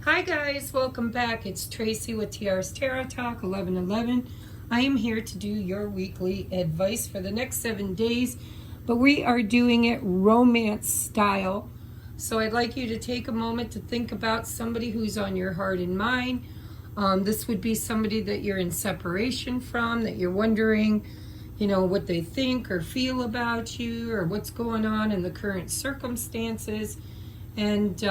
Hi guys, welcome back. It's Tracy with TR's Tarot Talk 1111. I am here to do your weekly advice for the next 7 days, but we are doing it romance style. So I'd like you to take a moment to think about somebody who's on your heart and mind. This would be somebody that you're in separation from, that you're wondering, what they think or feel about you or what's going on in the current circumstances. And,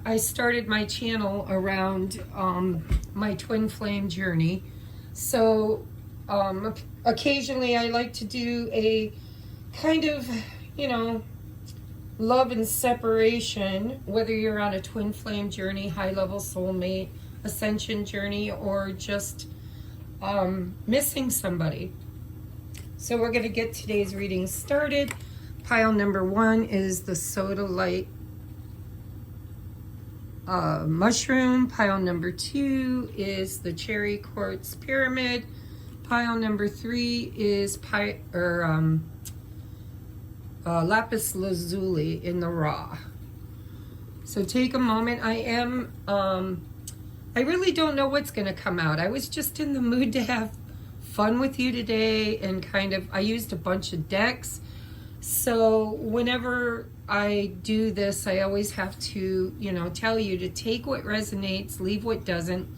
I started my channel around my twin flame journey. So occasionally I like to do a kind of, love and separation, whether you're on a twin flame journey, high level soulmate, ascension journey, or just missing somebody. So we're going to get today's reading started. Pile number 1 is the sodalite mushroom. Pile number 2 is the cherry quartz pyramid. Pile number 3 is lapis lazuli in the raw. So take a moment. I really don't know what's going to come out. I was just in the mood to have fun with you today, and I used a bunch of decks. So whenever I do this, I always have to, tell you to take what resonates, leave what doesn't,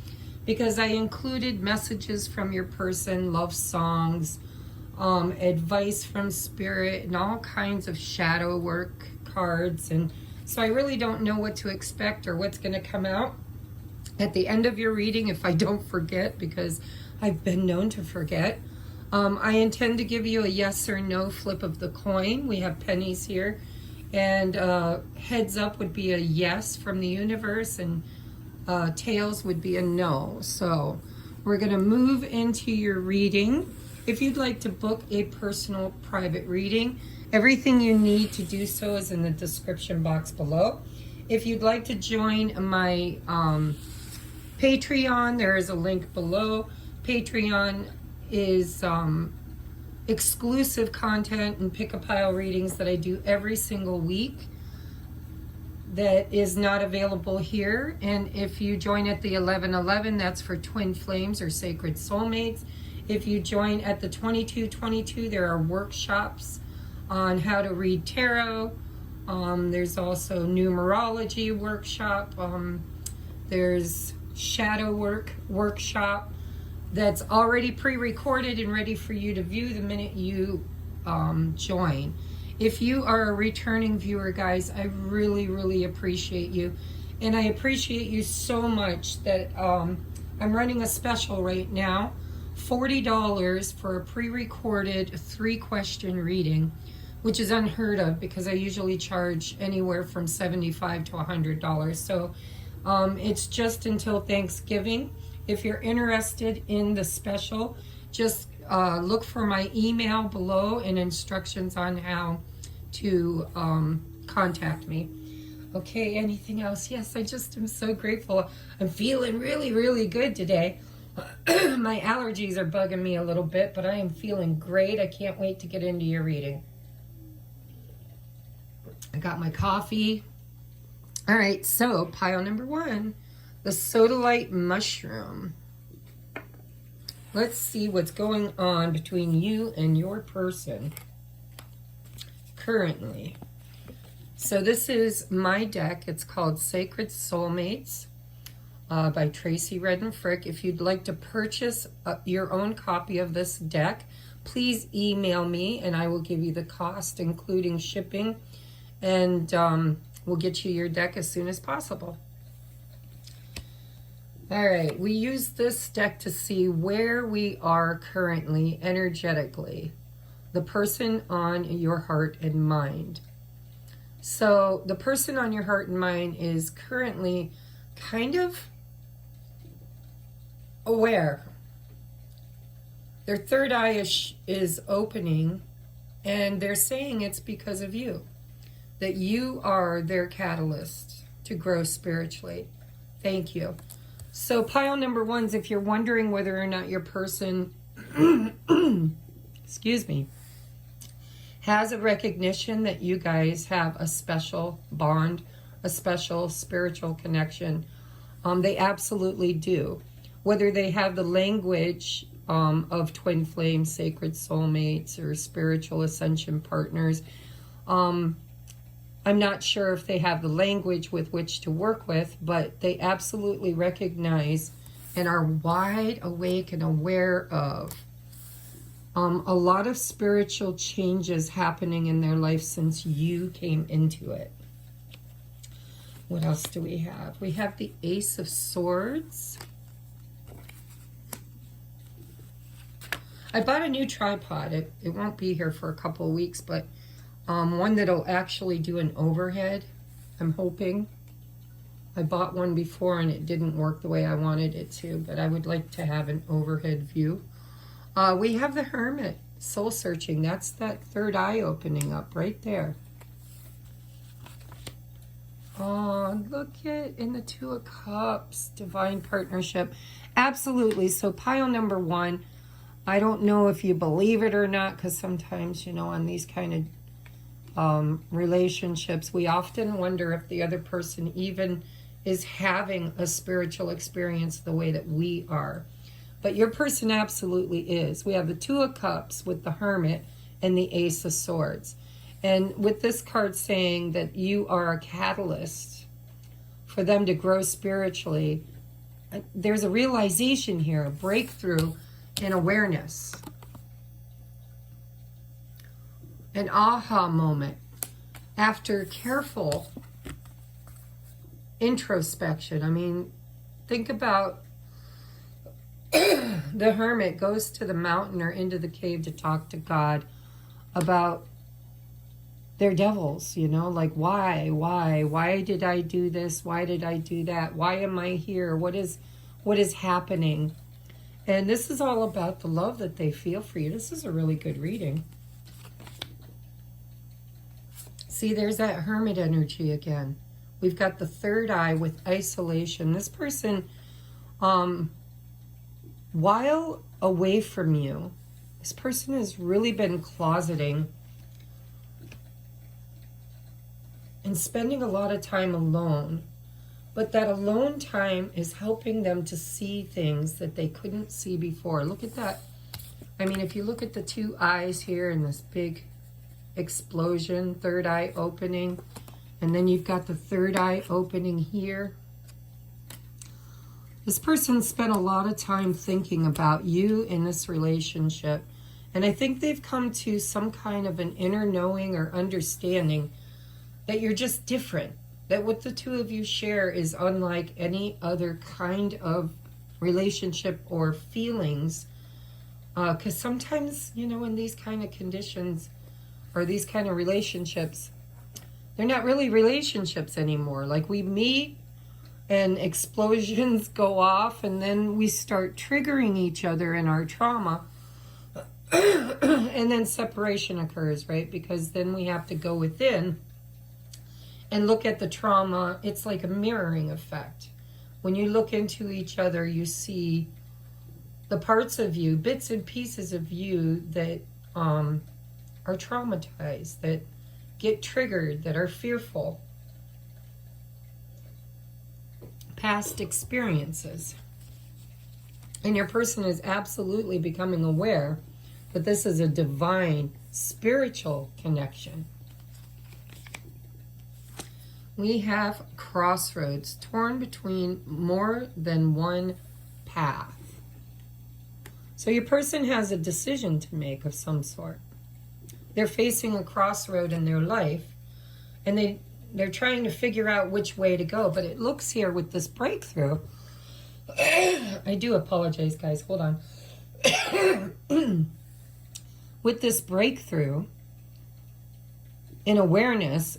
because I included messages from your person, love songs, advice from spirit, and all kinds of shadow work cards. And so I really don't know what to expect or what's going to come out at the end of your reading if I don't forget, because I've been known to forget. I intend to give you a yes or no flip of the coin. We have pennies here, and heads up would be a yes from the universe, and tails would be a no. So we're going to move into your reading. If you'd like to book a personal private reading, everything you need to do so is in the description box below. If you'd like to join my Patreon, there is a link below. Patreon is exclusive content and pick-a-pile readings that I do every single week that is not available here. And if you join at the 1111, that's for twin flames or sacred soulmates. If you join at the 2222, there are workshops on how to read tarot. There's also numerology workshop. There's shadow work workshop that's already pre-recorded and ready for you to view the minute you join. If you are a returning viewer, guys, I really, really appreciate you. And I appreciate you so much that I'm running a special right now, $40 for a pre-recorded 3-question reading, which is unheard of because I usually charge anywhere from $75 to $100. So it's just until Thanksgiving. If you're interested in the special, just look for my email below and instructions on how to contact me. Okay, anything else? Yes, I just am so grateful. I'm feeling really, really good today. My allergies are bugging me a little bit, but I am feeling great. I can't wait to get into your reading. I got my coffee. All right, so pile number 1. The sodalite mushroom. Let's see what's going on between you and your person currently. So this is my deck. It's called Sacred Soulmates by Tracy Redden Frick. If you'd like to purchase your own copy of this deck, please email me and I will give you the cost, including shipping, and we'll get you your deck as soon as possible. All right, we use this deck to see where we are currently energetically, the person on your heart and mind. So the person on your heart and mind is currently kind of aware. Their third eye is opening, and they're saying it's because of you, that you are their catalyst to grow spiritually. Thank you. So pile number 1 is if you're wondering whether or not your person, excuse me, has a recognition that you guys have a special bond a special spiritual connection. They absolutely do. Whether they have the language of twin flames, sacred soulmates, or spiritual ascension partners, I'm not sure if they have the language with which to work with, but they absolutely recognize and are wide awake and aware of a lot of spiritual changes happening in their life since you came into it. What else do we have? We have the Ace of Swords. I bought a new tripod. It won't be here for a couple of weeks, but one that'll actually do an overhead, I'm hoping. I bought one before and it didn't work the way I wanted it to, but I would like to have an overhead view. We have the Hermit, soul searching. That's that third eye opening up right there. Oh, look at in the Two of Cups, divine partnership. Absolutely. So pile number one, I don't know if you believe it or not, because sometimes, you know, on these kind of relationships, we often wonder if the other person even is having a spiritual experience the way that we are. But your person absolutely is. We have the Two of Cups with the Hermit and the Ace of Swords. And with this card saying that you are a catalyst for them to grow spiritually, there's a realization here, a breakthrough in awareness. An aha moment after careful introspection. I mean, think about the Hermit goes to the mountain or into the cave to talk to God about their devils, you know, like why did I do this? Why did I do that? Why am I here? What is happening? And this is all about the love that they feel for you. This is a really good reading. See, there's that Hermit energy again. We've got the third eye with isolation. This person, while away from you, this person has really been closeting and spending a lot of time alone. But that alone time is helping them to see things that they couldn't see before. Look at that. I mean, if you look at the two eyes here and this big explosion, third eye opening, and then you've got the third eye opening here. This person spent a lot of time thinking about you in this relationship. And I think they've come to some kind of an inner knowing or understanding that you're just different. That what the two of you share is unlike any other kind of relationship or feelings. Because sometimes, you know, in these kind of conditions or these kind of relationships, they're not really relationships anymore. Like we meet and explosions go off and then we start triggering each other in our trauma. And then separation occurs, right? Because then we have to go within and look at the trauma. It's like a mirroring effect. When you look into each other, you see the parts of you, bits and pieces of you that are traumatized, that get triggered, that are fearful. Past experiences. And your person is absolutely becoming aware that this is a divine, spiritual connection. We have crossroads, torn between more than one path. So your person has a decision to make of some sort. They're facing a crossroad in their life, and they're trying to figure out which way to go. But it looks here with this breakthrough. I do apologize, guys. Hold on. With this breakthrough in awareness,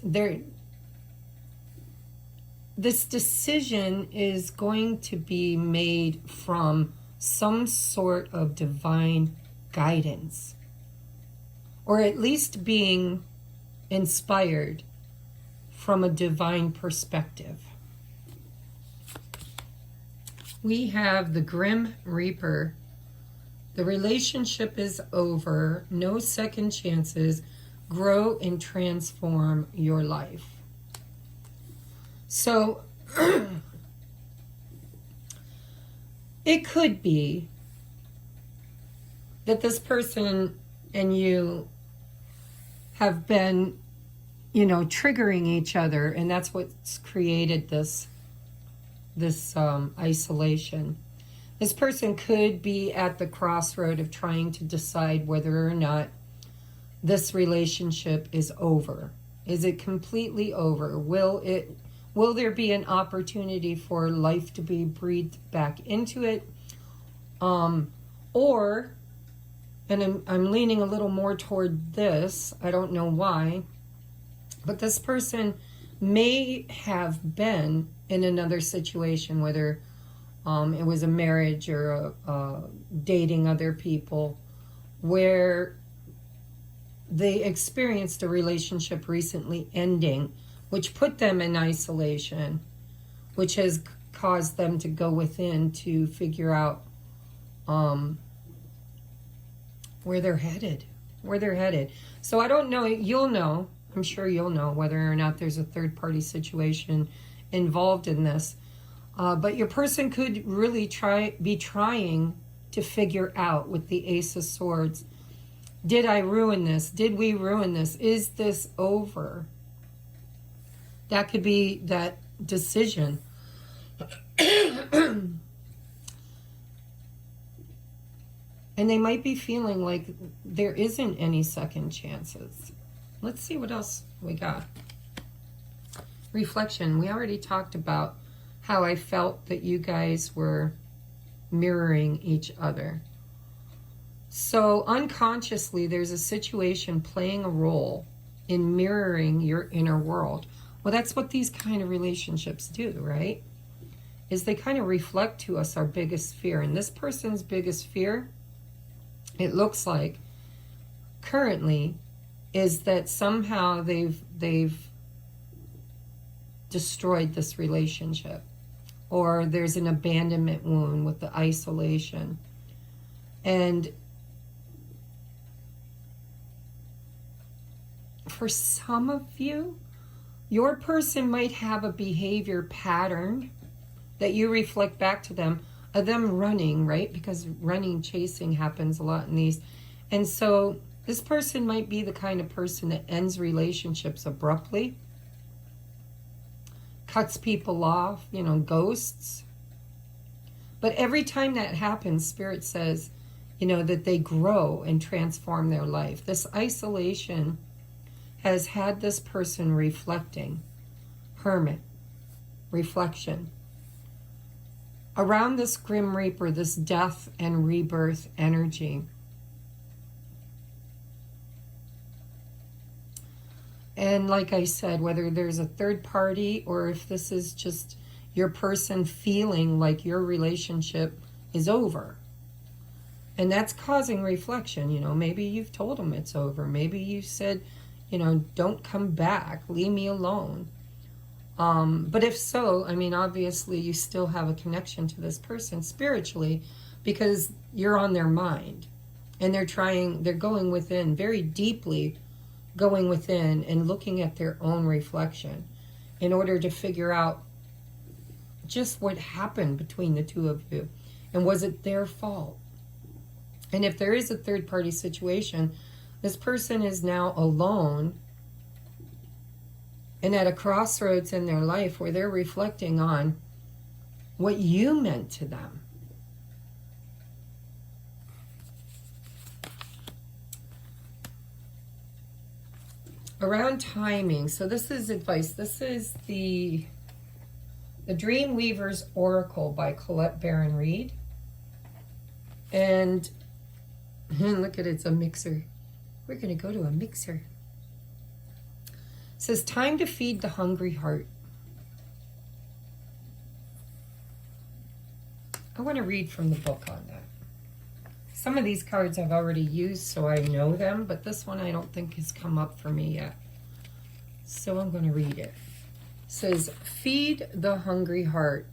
this decision is going to be made from some sort of divine guidance, or at least being inspired from a divine perspective. We have the Grim Reaper. The relationship is over. No second chances. Grow and transform your life. So it could be that this person and you have been, triggering each other, and that's what's created this isolation. This person could be at the crossroad of trying to decide whether or not this relationship is over. Is it completely over? Will there be an opportunity for life to be breathed back into it? Or, and I'm leaning a little more toward this, I don't know why, but this person may have been in another situation, whether it was a marriage or dating other people, where they experienced a relationship recently ending, which put them in isolation, which has caused them to go within to figure out where they're headed. So I don't know, you'll know, I'm sure you'll know whether or not there's a third-party situation involved in this. But your person could really be trying to figure out with the Ace of Swords, did I ruin this? Did we ruin this? Is this over? That could be that decision. And they might be feeling like there isn't any second chances. Let's see what else we got. Reflection. We already talked about how I felt that you guys were mirroring each other. So unconsciously, there's a situation playing a role in mirroring your inner world. Well, that's what these kind of relationships do, right? Is they kind of reflect to us our biggest fear. And this person's biggest fear, it looks like, currently, is that somehow they've destroyed this relationship, or there's an abandonment wound with the isolation. And for some of you, your person might have a behavior pattern that you reflect back to them, of them running, right? Because running, chasing happens a lot in these. And so this person might be the kind of person that ends relationships abruptly, cuts people off, ghosts. But every time that happens, Spirit says, that they grow and transform their life. This isolation has had this person reflecting, hermit, reflection, around this Grim Reaper, this death and rebirth energy. And like I said, whether there's a third party or if this is just your person feeling like your relationship is over. And that's causing reflection. Maybe you've told them it's over. Maybe you said, don't come back, leave me alone. But if so, obviously you still have a connection to this person spiritually, because you're on their mind, and they're going within, very deeply going within and looking at their own reflection in order to figure out just what happened between the two of you, and was it their fault? And if there is a third party situation, this person is now alone and at a crossroads in their life where they're reflecting on what you meant to them. Around timing, so this is advice. This is the Dream Weaver's Oracle by Colette Baron Reed. And look at it, it's a mixer. We're going to go to a mixer. It says, time to feed the hungry heart. I want to read from the book on that. Some of these cards I've already used, so I know them, but this one I don't think has come up for me yet. So I'm going to read it. It says, feed the hungry heart.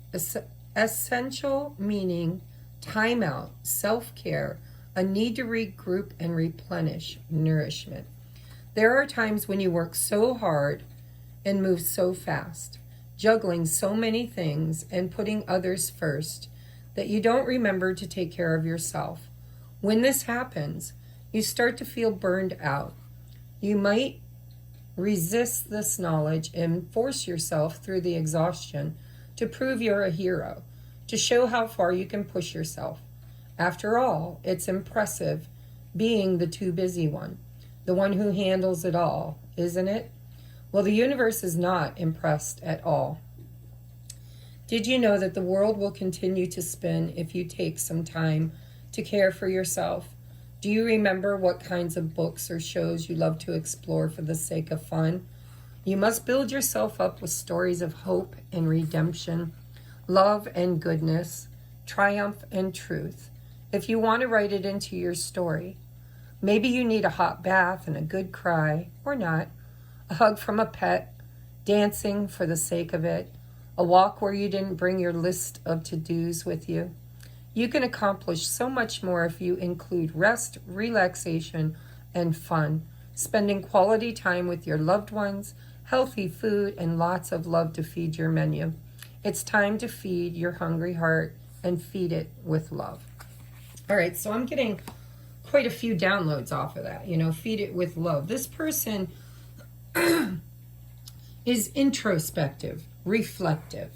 Essential meaning, time out, self-care, a need to regroup and replenish nourishment. There are times when you work so hard and move so fast. juggling so many things and putting others first that you don't remember to take care of yourself. When this happens, you start to feel burned out. You might resist this knowledge and force yourself through the exhaustion to prove you're a hero, to show how far you can push yourself. After all, it's impressive being the too busy one, the one who handles it all, isn't it? Well, the universe is not impressed at all. Did you know that the world will continue to spin if you take some time to care for yourself? Do you remember what kinds of books or shows you love to explore for the sake of fun? You must build yourself up with stories of hope and redemption, love and goodness, triumph and truth. If you want to write it into your story, maybe you need a hot bath and a good cry, or not, a hug from a pet, dancing for the sake of it, a walk where you didn't bring your list of to-dos with you. You can accomplish so much more if you include rest, relaxation, and fun, spending quality time with your loved ones, healthy food, and lots of love to feed your menu. It's time to feed your hungry heart and feed it with love. All right, so I'm getting quite a few downloads off of that. Feed it with love. This person is introspective, reflective.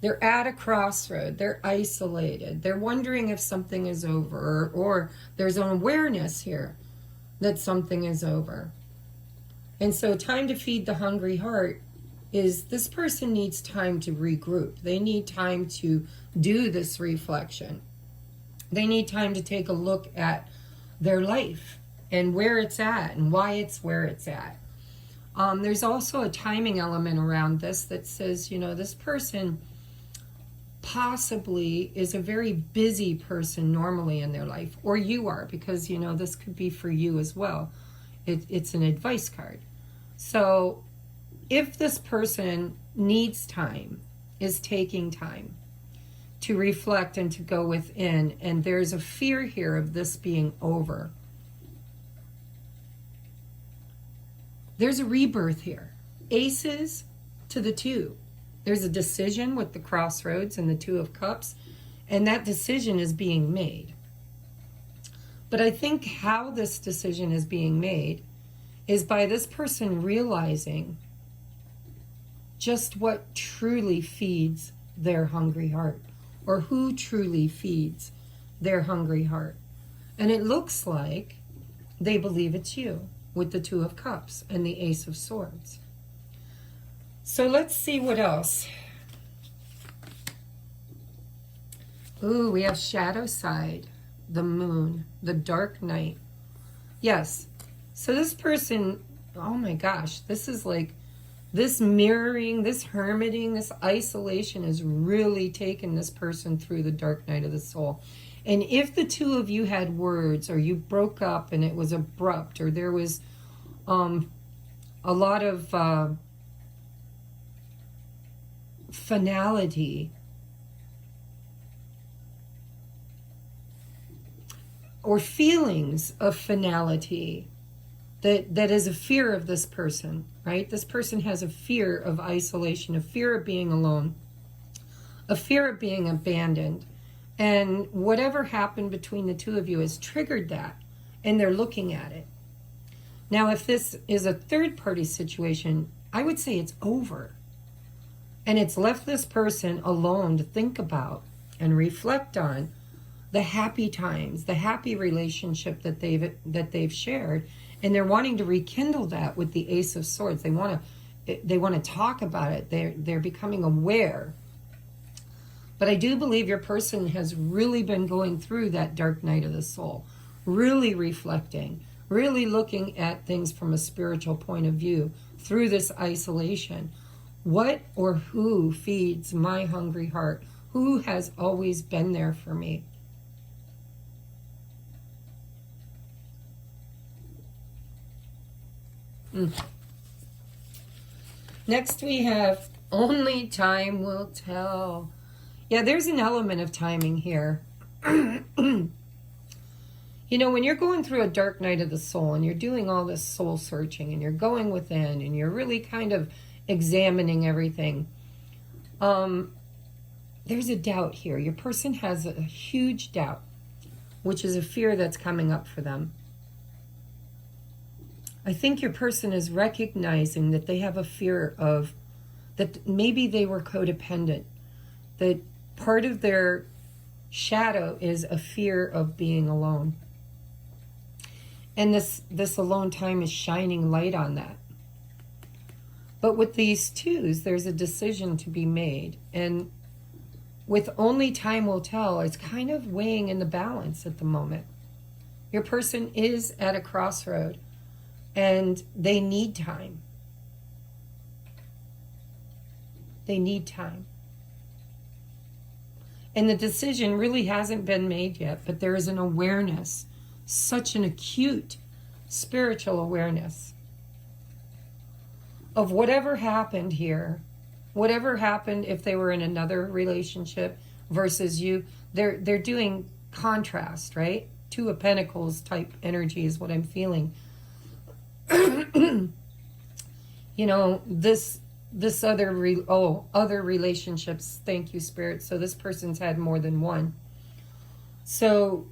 They're at a crossroad. They're isolated. They're wondering if something is over, or there's an awareness here that something is over. And so time to feed the hungry heart is this person needs time to regroup. They need time to do this reflection. They need time to take a look at their life and where it's at and why it's where it's at. There's also a timing element around this that says, this person possibly is a very busy person normally in their life, or you are, because, this could be for you as well. It's an advice card. So if this person needs time, is taking time to reflect and to go within, and there's a fear here of this being over, there's a rebirth here. Aces to the 2. There's a decision with the crossroads and the 2 of Cups, and that decision is being made. But I think how this decision is being made is by this person realizing just what truly feeds their hungry heart, or who truly feeds their hungry heart. And it looks like they believe it's you, with the 2 of Cups and the Ace of Swords. So let's see what else. Ooh, we have shadow side, the moon, the dark night. Yes. So this person, oh my gosh, this is like, this mirroring, this hermiting, this isolation has really taken this person through the dark night of the soul. And if the 2 of you had words, or you broke up and it was abrupt, or there was a lot of finality, or feelings of finality, that is a fear of this person, right? This person has a fear of isolation, a fear of being alone, a fear of being abandoned. And whatever happened between the 2 of you has triggered that, and they're looking at it. Now, if this is a third-party situation, I would say it's over. And it's left this person alone to think about and reflect on the happy times, the happy relationship that they've shared, and they're wanting to rekindle that with the Ace of Swords. They want to talk about it. They're becoming aware. But I do believe your person has really been going through that dark night of the soul, really reflecting, really looking at things from a spiritual point of view through this isolation. What or who feeds my hungry heart? Who has always been there for me? Next we have only time will tell. Yeah, there's an element of timing here. When you're going through a dark night of the soul and you're doing all this soul searching and you're going within and you're really kind of examining everything, There's a doubt here. Your person has a huge doubt, which is a fear that's coming up for them. I think your person is recognizing that they have a fear of, that maybe they were codependent, that part of their shadow is a fear of being alone. And this alone time is shining light on that. But with these twos, there's a decision to be made. And with only time will tell, it's kind of weighing in the balance at the moment. Your person is at a crossroad and they need time. They need time. And the decision really hasn't been made yet, but there is an awareness, such an acute spiritual awareness of whatever happened here, whatever happened if they were in another relationship versus you. They're doing contrast, right? Two of Pentacles type energy is what I'm feeling. You know, this other relationships. Thank you, Spirit. So this person's had more than one. So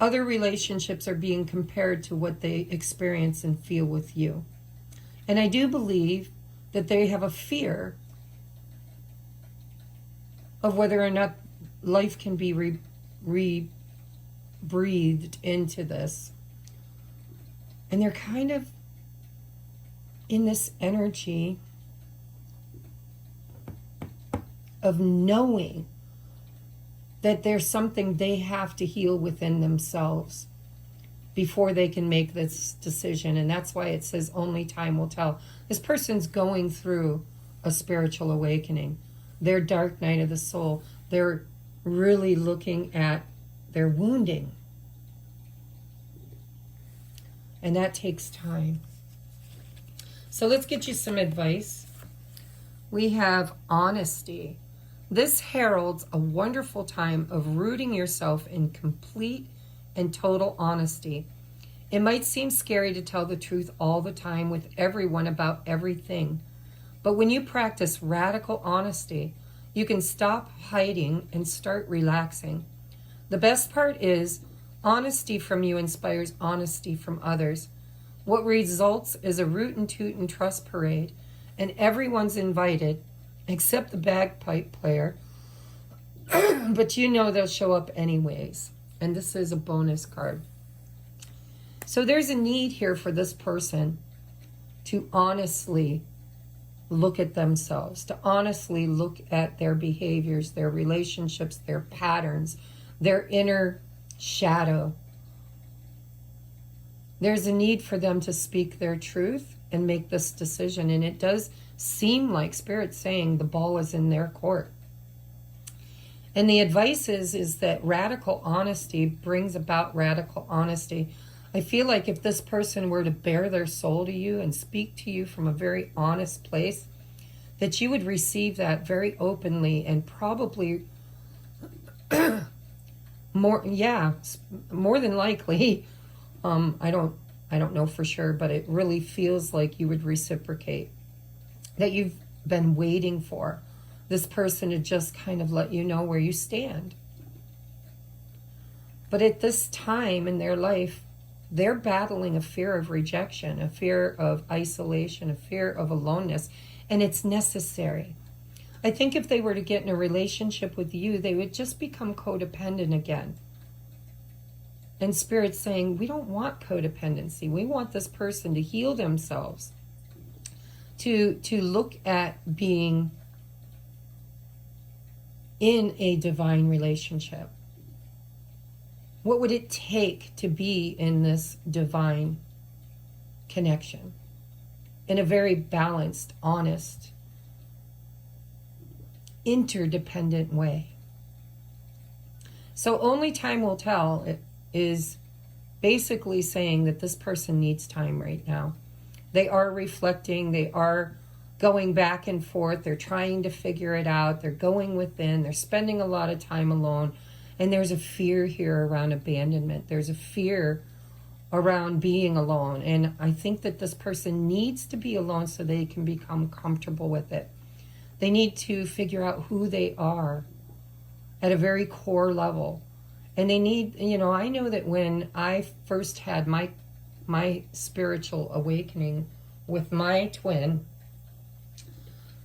other relationships are being compared to what they experience and feel with you. And I do believe that they have a fear of whether or not life can be breathed into this. And they're kind of in this energy of knowing that there's something they have to heal within themselves before they can make this decision. And that's why it says only time will tell. This person's going through a spiritual awakening. Their dark night of the soul. They're really looking at their wounding. And that takes time. So let's get you some advice. We have honesty. This heralds a wonderful time of rooting yourself in complete and total honesty. It might seem scary to tell the truth all the time with everyone about everything. But when you practice radical honesty, you can stop hiding and start relaxing. The best part is, honesty from you inspires honesty from others. What results is a root and toot and trust parade, and everyone's invited, except the bagpipe player. But you know they'll show up anyways. And this is a bonus card. So there's a need here for this person to honestly look at themselves, to honestly look at their behaviors, their relationships, their patterns, their inner shadow. There's a need for them to speak their truth and make this decision. And it does seem like Spirit's saying the ball is in their court. And the advice is that radical honesty brings about radical honesty. I feel like if this person were to bare their soul to you and speak to you from a very honest place, that you would receive that very openly and probably more than likely. I don't know for sure, but it really feels like you would reciprocate. That you've been waiting for this person to just kind of let you know where you stand. But at this time in their life, they're battling a fear of rejection, a fear of isolation, a fear of aloneness, and it's necessary. I think if they were to get in a relationship with you, they would just become codependent again. And Spirit's saying, we don't want codependency. We want this person to heal themselves, to look at being in a divine relationship. What would it take to be in this divine connection? In a very balanced, honest, interdependent way. So only time will tell. It is basically saying that this person needs time right now. They are reflecting, they are going back and forth, they're trying to figure it out, they're going within, they're spending a lot of time alone, and there's a fear here around abandonment. There's a fear around being alone, and I think that this person needs to be alone so they can become comfortable with it. They need to figure out who they are at a very core level. And they need, I know that when I first had my spiritual awakening with my twin,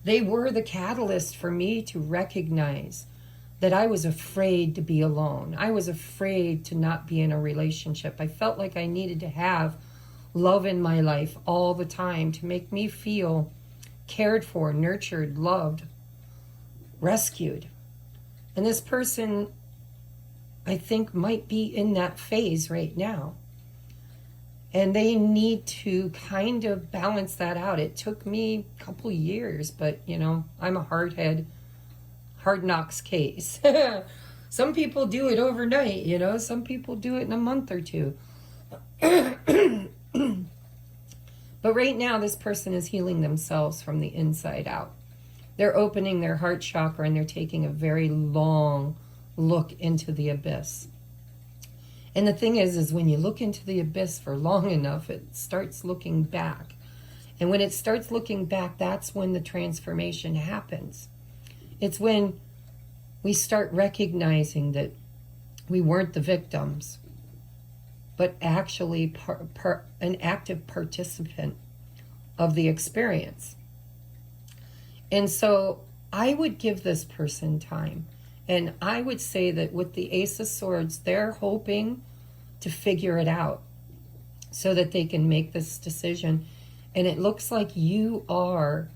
they were the catalyst for me to recognize that I was afraid to be alone. I was afraid to not be in a relationship. I felt like I needed to have love in my life all the time to make me feel cared for, nurtured, loved, rescued. And this person, I think, might be in that phase right now. And they need to kind of balance that out. It took me a couple years, but, I'm a hard knocks case. Some people do it overnight, some people do it in a month or two. But right now, this person is healing themselves from the inside out. They're opening their heart chakra and they're taking a very long look into the abyss. And the thing is when you look into the abyss for long enough, it starts looking back. And when it starts looking back, that's when the transformation happens. It's when we start recognizing that we weren't the victims, but actually an active participant of the experience. And so I would give this person time. And I would say that with the Ace of Swords, they're hoping to figure it out so that they can make this decision. And it looks like you are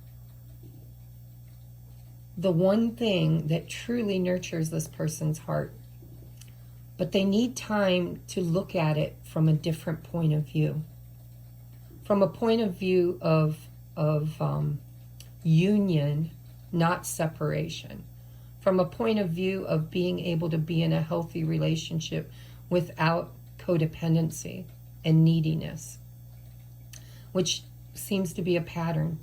the one thing that truly nurtures this person's heart. But they need time to look at it from a different point of view. From a point of view of union, not separation. From a point of view of being able to be in a healthy relationship without codependency and neediness, which seems to be a pattern.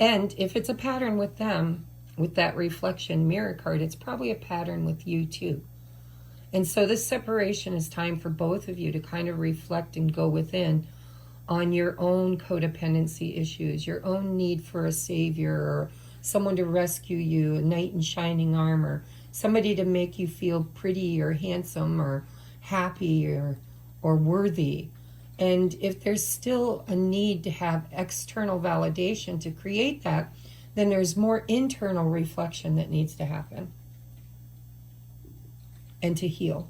And if it's a pattern with them, with that reflection mirror card, it's probably a pattern with you too. And so this separation is time for both of you to kind of reflect and go within on your own codependency issues, your own need for a savior or someone to rescue you, a knight in shining armor, somebody to make you feel pretty or handsome or happy or worthy. And if there's still a need to have external validation to create that, then there's more internal reflection that needs to happen and to heal.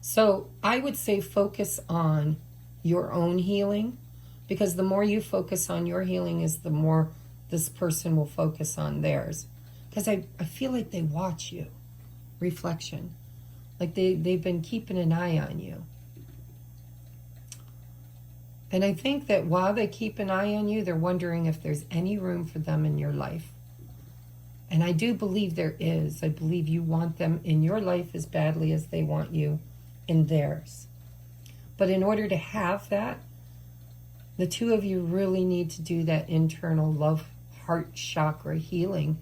So I would say focus on your own healing, because the more you focus on your healing is the more this person will focus on theirs. Because I feel like they watch you. Reflection. Like they've been keeping an eye on you. And I think that while they keep an eye on you, they're wondering if there's any room for them in your life. And I do believe there is. I believe you want them in your life as badly as they want you in theirs. But in order to have that, the two of you really need to do that internal love heart chakra healing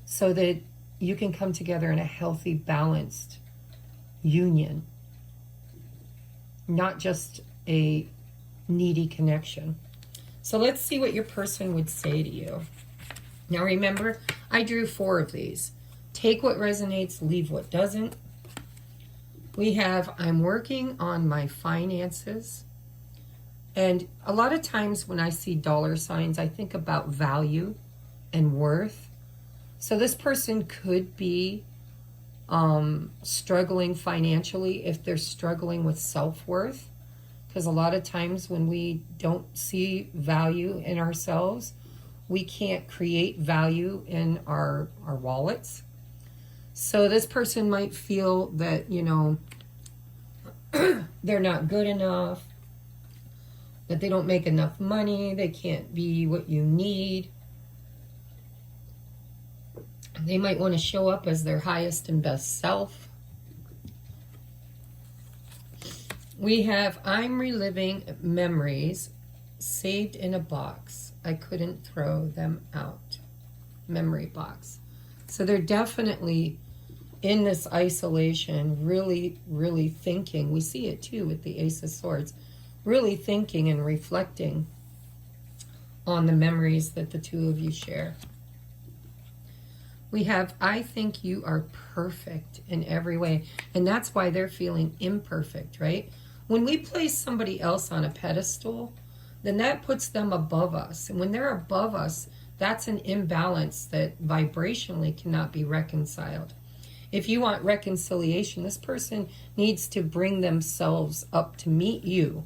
so that you can come together in a healthy, balanced union. Not just a needy connection. So let's see what your person would say to you. Now remember, I drew 4 of these. Take what resonates, leave what doesn't. We have, I'm working on my finances. And a lot of times when I see dollar signs, I think about value and worth. So this person could be struggling financially if they're struggling with self-worth. Because a lot of times when we don't see value in ourselves, we can't create value in our wallets. So this person might feel that, they're not good enough, that they don't make enough money, they can't be what you need. They might want to show up as their highest and best self. We have, I'm reliving memories saved in a box. I couldn't throw them out. Memory box. So they're definitely in this isolation, really, really thinking. We see it too with the Ace of Swords. Really thinking and reflecting on the memories that the two of you share. We have, I think you are perfect in every way. And that's why they're feeling imperfect, right? When we place somebody else on a pedestal, then that puts them above us. And when they're above us, that's an imbalance that vibrationally cannot be reconciled. If you want reconciliation, this person needs to bring themselves up to meet you,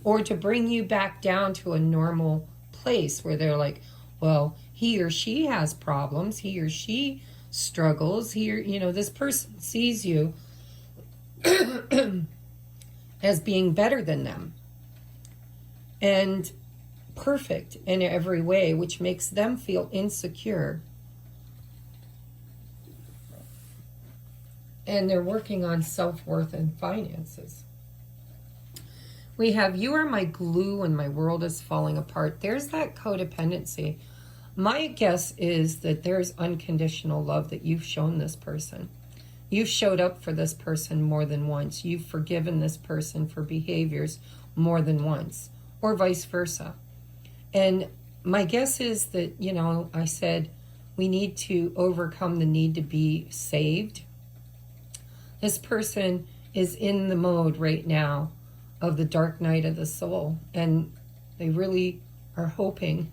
or to bring you back down to a normal place where they're like, well, he or she has problems, he or she struggles, this person sees you as being better than them and perfect in every way, which makes them feel insecure. And they're working on self-worth and finances. We have, you are my glue when my world is falling apart. There's that codependency. My guess is that there's unconditional love that you've shown this person. You've showed up for this person more than once. You've forgiven this person for behaviors more than once, or vice versa. And my guess is that, I said we need to overcome the need to be saved. This person is in the mode right now of the dark night of the soul, and they really are hoping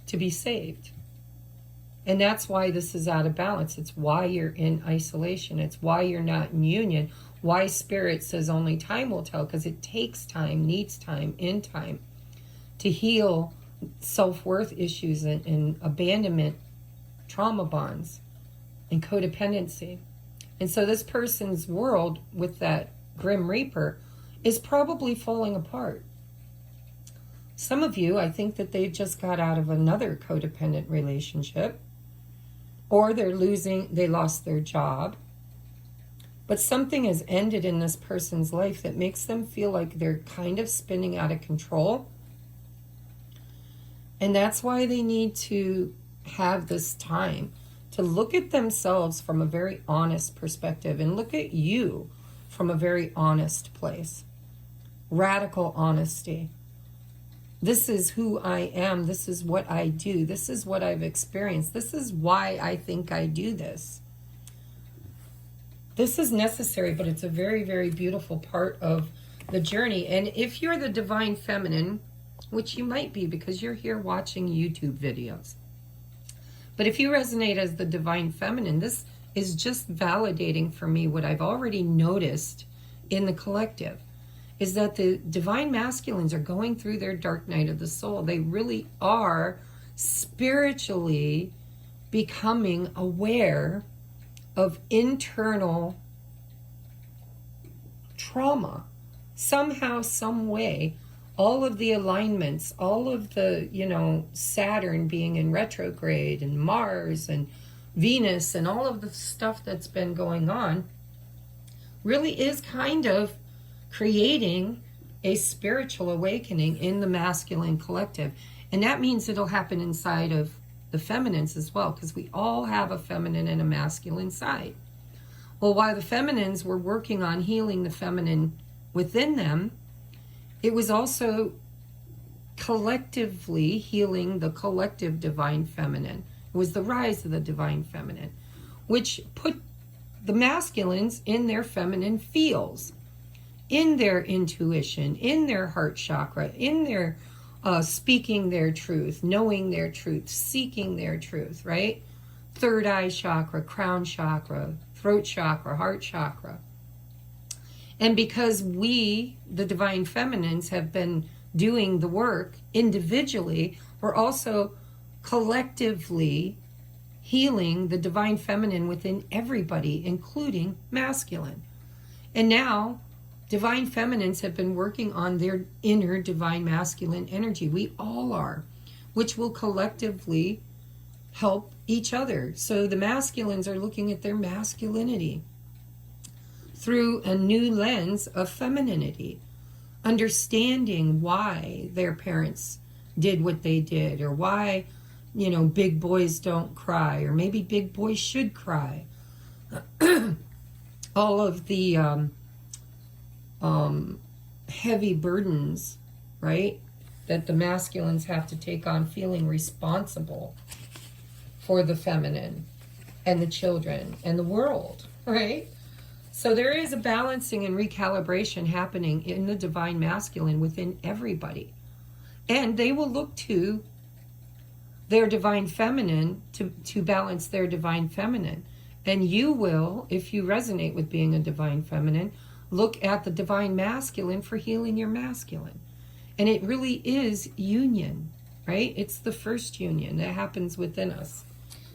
to be saved. And that's why this is out of balance. It's why you're in isolation. It's why you're not in union. Why Spirit says only time will tell, because it takes time, needs time, in time, to heal self-worth issues and abandonment, trauma bonds, and codependency. And so this person's world with that Grim Reaper is probably falling apart. Some of you, I think that they just got out of another codependent relationship, or they lost their job. But something has ended in this person's life that makes them feel like they're kind of spinning out of control. And that's why they need to have this time to look at themselves from a very honest perspective and look at you from a very honest place. Radical honesty. This is who I am. This is what I do. This is what I've experienced. This is why I think I do this. This is necessary, but it's a very, very beautiful part of the journey. And if you're the Divine Feminine, which you might be because you're here watching YouTube videos, but if you resonate as the Divine Feminine, this is just validating for me what I've already noticed in the collective, is that the Divine Masculines are going through their dark night of the soul. They really are spiritually becoming aware of internal trauma. Somehow, some way, all of the alignments, all of the, Saturn being in retrograde and Mars and Venus and all of the stuff that's been going on really is kind of creating a spiritual awakening in the masculine collective. And that means it'll happen inside of the feminines as well, because we all have a feminine and a masculine side. Well, while the feminines were working on healing the feminine within them, it was also collectively healing the collective Divine Feminine. It was the rise of the Divine Feminine, which put the masculines in their feminine fields, in their intuition, in their heart chakra, in their speaking their truth, knowing their truth, seeking their truth, right? Third eye chakra, crown chakra, throat chakra, heart chakra. And because we, the Divine Feminines, have been doing the work individually, we're also collectively healing the Divine Feminine within everybody, including masculine. And now, Divine Feminines have been working on their inner Divine Masculine energy. We all are, which will collectively help each other. So the masculines are looking at their masculinity through a new lens of femininity, understanding why their parents did what they did, or why, big boys don't cry, or maybe big boys should cry. All of the heavy burdens, right? that the masculines have to take on feeling responsible for the feminine and the children and the world, right? So there is a balancing and recalibration happening in the divine masculine within everybody. And they will look to their divine feminine to balance their divine feminine. And you will, if you resonate with being a divine feminine, look at the divine masculine for healing your masculine. And it really is union, right? It's the first union that happens within us.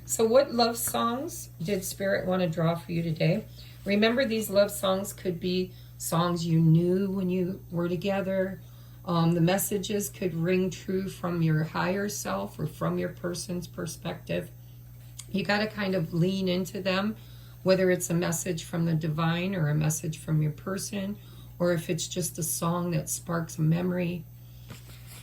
So what love songs did Spirit want to draw for you today? Remember, these love songs could be songs you knew when you were together. The messages could ring true from your higher self or from your person's perspective. You got to kind of lean into them, whether it's a message from the divine or a message from your person, or if it's just a song that sparks a memory.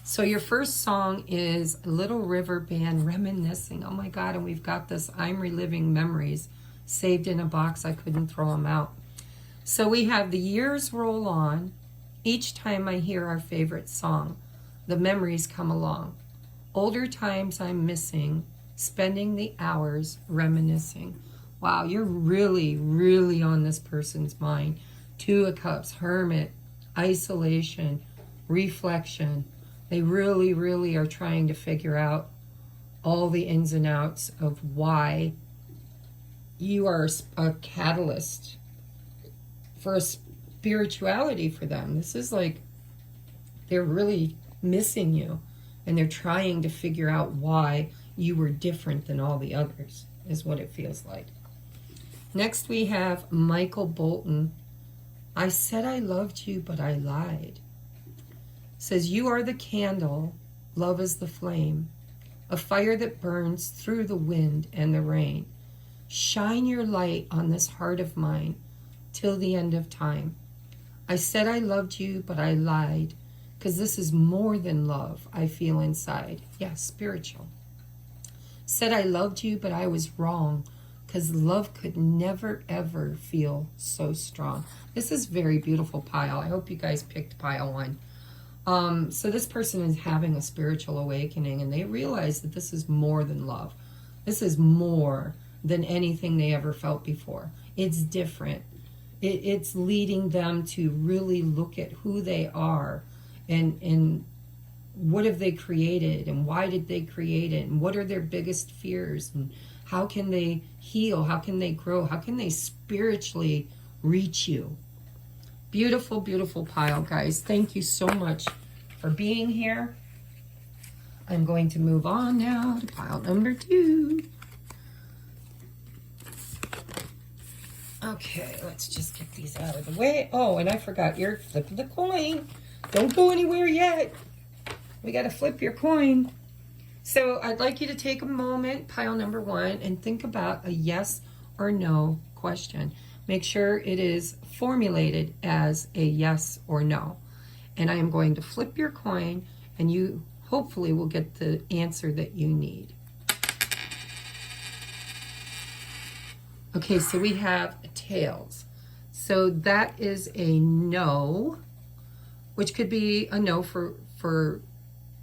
So your first song is Little River Band, Reminiscing. Oh my God, and we've got this I'm reliving memories saved in a box. I couldn't throw them out. So we have the years roll on. Each time I hear our favorite song, the memories come along. Older times I'm missing, spending the hours reminiscing. Wow, you're really, really on this person's mind. Two of Cups, Hermit, isolation, reflection. They really, really are trying to figure out all the ins and outs of why you are a catalyst for a spirituality for them. This is like they're really missing you, and they're trying to figure out why you were different than all the others, is what it feels like. Next we have Michael Bolton. I said I loved you, but I lied. Says, you are the candle, love is the flame, a fire that burns through the wind and the rain. Shine your light on this heart of mine till the end of time. I said I loved you, but I lied, because this is more than love I feel inside. Yes, spiritual. Said I loved you, but I was wrong, because love could never, ever feel so strong. This is very beautiful pile. I hope you guys picked pile 1. So this person is having a spiritual awakening, and they realize that this is more than love. This is more than anything they ever felt before. It's different. It's leading them to really look at who they are and what have they created and why did they create it and what are their biggest fears and how can they heal, how can they grow, how can they spiritually reach you. Beautiful, beautiful pile, guys. Thank you so much for being here. I'm going to move on now to pile number 2. Okay, let's just get these out of the way. Oh, and I forgot, you're flipping the coin. Don't go anywhere yet. We got to flip your coin. So I'd like you to take a moment, pile number 1, and think about a yes or no question. Make sure it is formulated as a yes or no. And I am going to flip your coin, and you hopefully will get the answer that you need. Okay, so we have tails. So that is a no, which could be a no for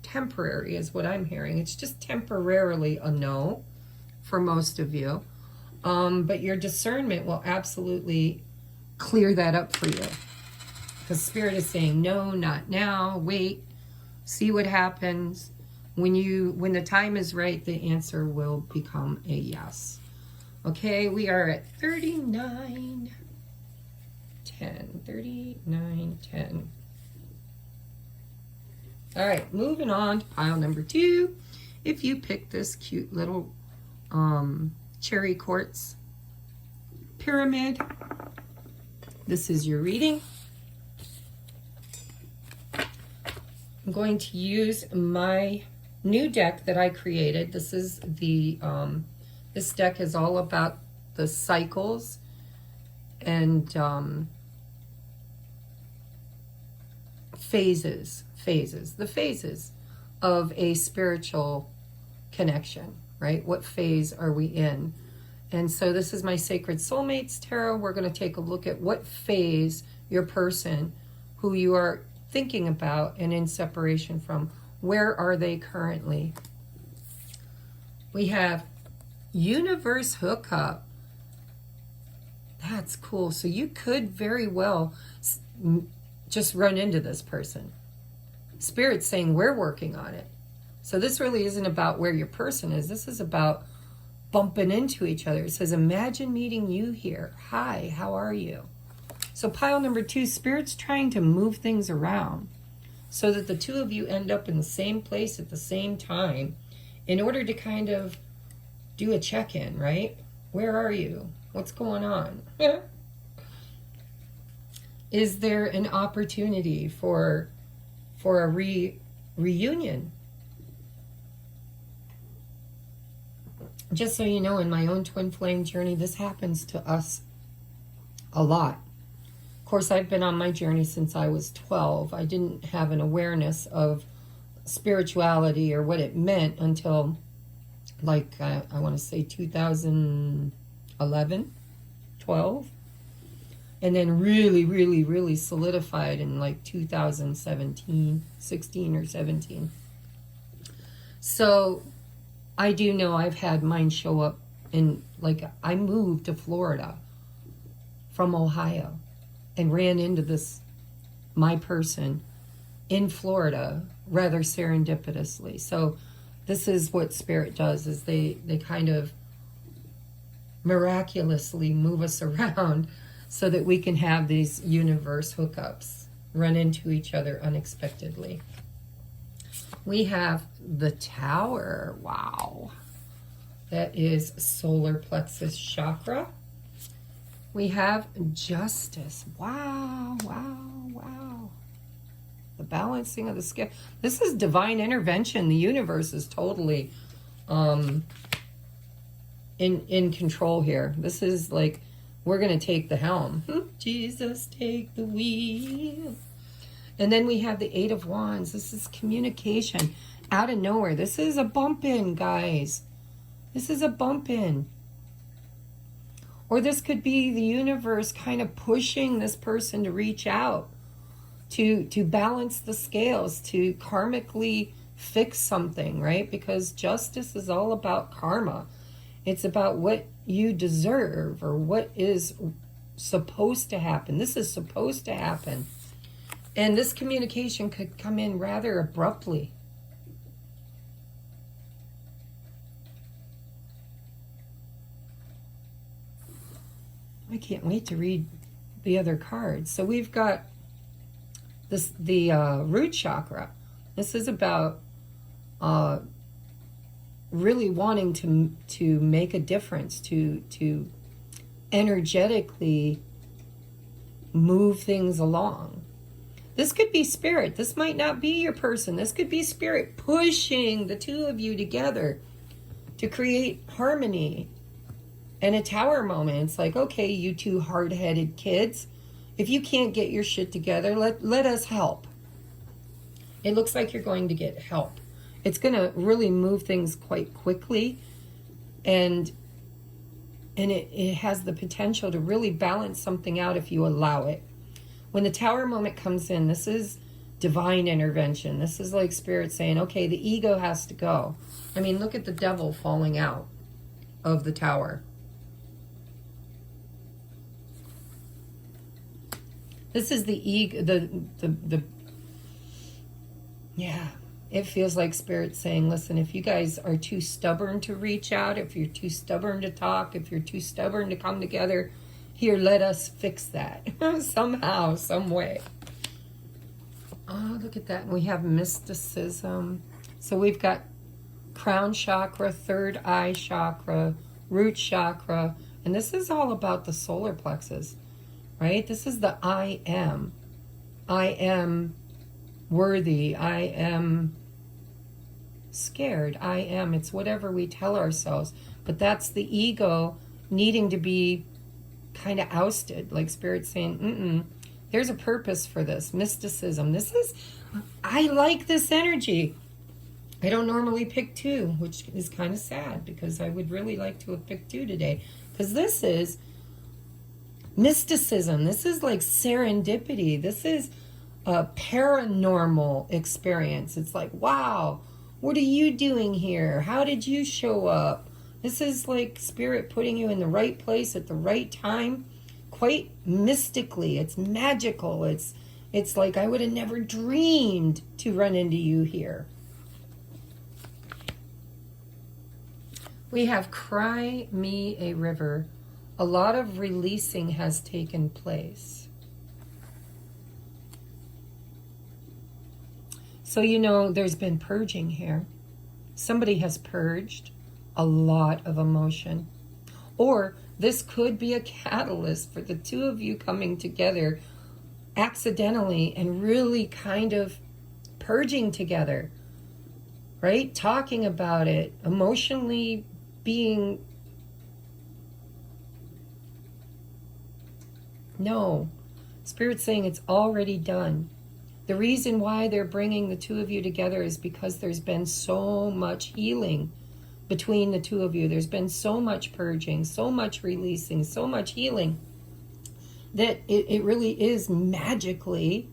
temporary is what I'm hearing. It's just temporarily a no for most of you. But your discernment will absolutely clear that up for you. Because Spirit is saying, no, not now, wait, see what happens. When the time is right, the answer will become a yes. Okay, we are at 39, 10, 39, 10. All right, moving on to pile number 2. If you pick this cute little cherry quartz pyramid, this is your reading. I'm going to use my new deck that I created. This is the this deck is all about the cycles and phases of a spiritual connection, right? What phase are we in? And so this is my Sacred Soulmates Tarot. We're going to take a look at what phase your person who you are thinking about and in separation from, Where are they currently? We have universe hookup. That's cool. So you could very well just run into this person. Spirit's saying we're working on it. So this really isn't about where your person is. This is about bumping into each other. It says, imagine meeting you here. Hi, how are you? So pile number 2, Spirit's trying to move things around so that the two of you end up in the same place at the same time in order to kind of do a check-in, right? Where are you? What's going on? Is there an opportunity for a reunion? Just so you know, in my own twin flame journey, this happens to us a lot. Of course, I've been on my journey since I was 12. I didn't have an awareness of spirituality or what it meant until, like, I want to say 2011, 12. And then really solidified in like 2017, 16 or 17. So I do know I've had mine show up in, like, I moved to Florida from Ohio and ran into this, my person, in Florida rather serendipitously. So this is what Spirit does, is they kind of miraculously move us around so that we can have these universe hookups, run into each other unexpectedly. We have the Tower. Wow. That is solar plexus chakra. We have Justice. Wow. The balancing of the scale. This is divine intervention. The universe is totally in control here. This is like, we're going to take the helm. Jesus, take the wheel. And then we have the 8 of Wands. This is communication out of nowhere. This is a bump in, guys. This is a bump in. Or this could be the universe kind of pushing this person to reach out, to balance the scales, to karmically fix something, right? Because justice is all about karma. It's about what you deserve or what is supposed to happen. This is supposed to happen. And this communication could come in rather abruptly. I can't wait to read the other cards. So we've got this, the root chakra. This is about really wanting to make a difference, to energetically move things along. This could be Spirit. This might not be your person. This could be Spirit pushing the two of you together to create harmony. And a Tower moment. It's like, okay, you two hard-headed kids, if you can't get your shit together, let us help. It looks like you're going to get help. It's going to really move things quite quickly. And it has the potential to really balance something out if you allow it. When the Tower moment comes in, this is divine intervention. This is like Spirit saying, okay, the ego has to go. I mean, look at the Devil falling out of the Tower. This is the ego, yeah, it feels like Spirit saying, listen, if you guys are too stubborn to reach out, if you're too stubborn to talk, if you're too stubborn to come together, here, let us fix that somehow, some way. Oh, look at that. We have mysticism. So we've got crown chakra, third eye chakra, root chakra, and this is all about the solar plexus. Right? This is the I am. I am worthy. I am scared. I am. It's whatever we tell ourselves. But that's the ego needing to be kind of ousted. Like Spirit saying, there's a purpose for this. Mysticism. This is, I like this energy. I don't normally pick 2, which is kind of sad because I would really like to have picked 2 today. Because this is mysticism. This is like serendipity. This is a paranormal experience. It's like, wow, what are you doing here? How did you show up? This is like spirit putting you in the right place at the right time, quite mystically. It's magical. It's like I would have never dreamed to run into you here. We have Cry Me a River. A lot of releasing has taken place. So you know there's been purging here. Somebody has purged a lot of emotion. Or this could be a catalyst for the two of you coming together accidentally and really kind of purging together, right? Talking about it, emotionally being... No. Spirit's saying it's already done. The reason why they're bringing the two of you together is because there's been so much healing between the two of you. There's been so much purging, so much releasing, so much healing that it really is magically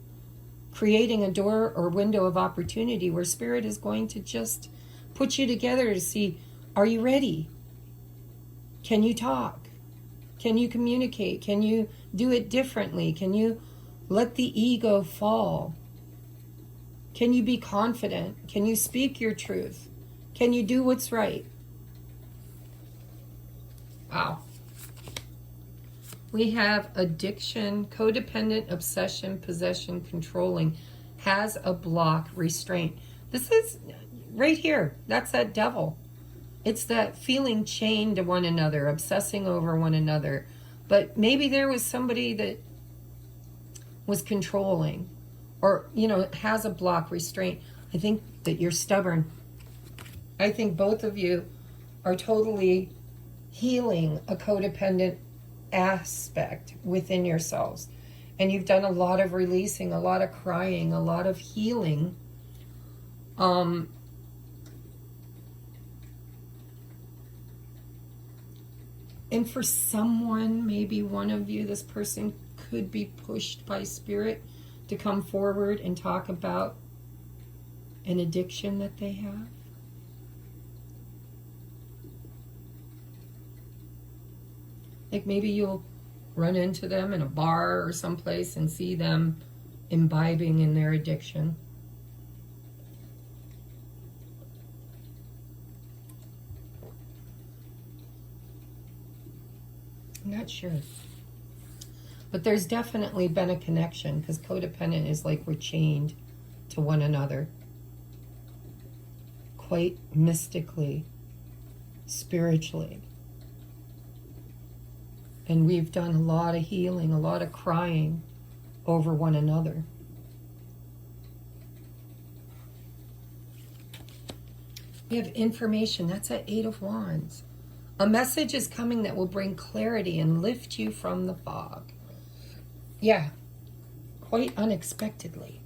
creating a door or window of opportunity where Spirit is going to just put you together to see, are you ready? Can you talk? Can you communicate? Can you do it differently? Can you let the ego fall? Can you be confident? Can you speak your truth? Can you do what's right? Wow. We have addiction, codependent, obsession, possession, controlling, has a block, restraint. This is right here. That's that devil. It's that feeling chained to one another, obsessing over one another. But maybe there was somebody that was controlling or, you know, has a block, restraint. I think that you're stubborn. I think both of you are totally healing a codependent aspect within yourselves. And you've done a lot of releasing, a lot of crying, a lot of healing. And for someone, maybe one of you, this person could be pushed by Spirit to come forward and talk about an addiction that they have. Like maybe you'll run into them in a bar or someplace and see them imbibing in their addiction. I'm not sure. But there's definitely been a connection because codependent is like we're chained to one another. Quite mystically, spiritually. And we've done a lot of healing, a lot of crying over one another. We have information. That's at 8 of Wands. A message is coming that will bring clarity and lift you from the fog. Yeah, quite unexpectedly,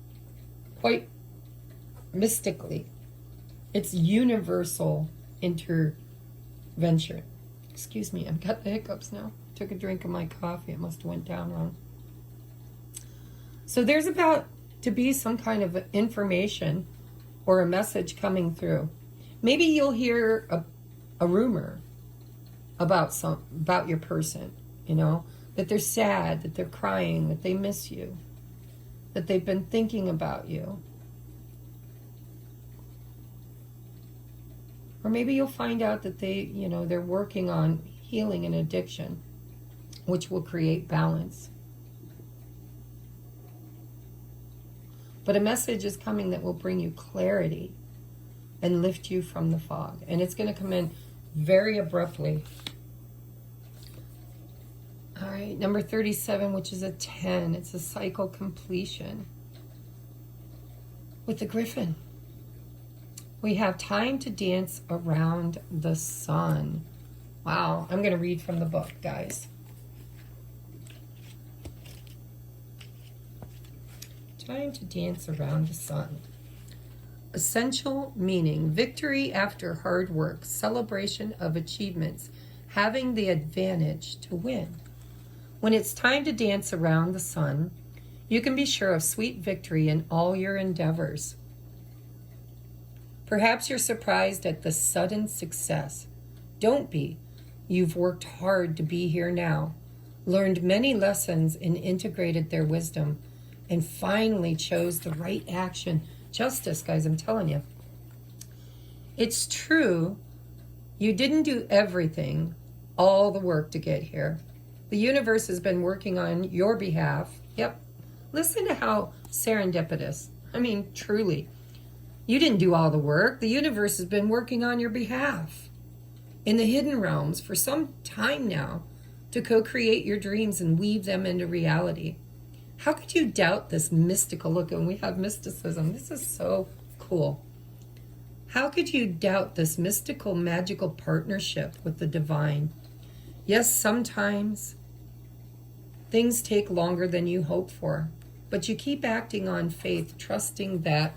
quite mystically. It's universal intervention. Excuse me, I've got the hiccups now. Took a drink of my coffee. It must have went down wrong. So there's about to be some kind of information or a message coming through. Maybe you'll hear a rumor about your person, you know, that they're sad, that they're crying, that they miss you, that they've been thinking about you. Or maybe you'll find out that they're working on healing an addiction, which will create balance. But a message is coming that will bring you clarity and lift you from the fog. And it's going to come in very abruptly. All right, number 37, which is a 10. It's a cycle completion. With the Griffin, we have time to dance around the sun. Wow, I'm going to read from the book, guys. Time to dance around the sun. Essential meaning: victory after hard work, celebration of achievements, having the advantage to win. When it's time to dance around the sun, You can be sure of sweet victory in all your endeavors. Perhaps you're surprised at the sudden success. Don't be. You've worked hard to be here now, learned many lessons and integrated their wisdom, and finally chose the right action. Justice, guys, I'm telling you. It's true, you didn't do everything, all the work to get here. The universe has been working on your behalf. Yep. Listen to how serendipitous. I mean, truly. You didn't do all the work. The universe has been working on your behalf in the hidden realms for some time now to co-create your dreams and weave them into reality. How could you doubt this mystical look? And we have mysticism. This is so cool. How could you doubt this mystical, magical partnership with the divine? Yes, sometimes things take longer than you hope for, but you keep acting on faith, trusting that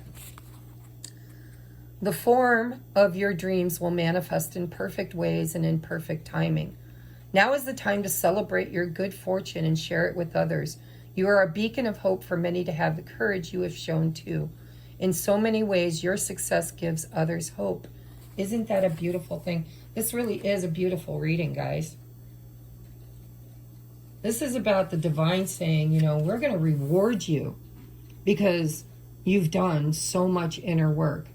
the form of your dreams will manifest in perfect ways and in perfect timing. Now is the time to celebrate your good fortune and share it with others. You are a beacon of hope for many to have the courage you have shown too. In so many ways, your success gives others hope. Isn't that a beautiful thing? This really is a beautiful reading, guys. This is about the divine saying, you know, we're going to reward you because you've done so much inner work.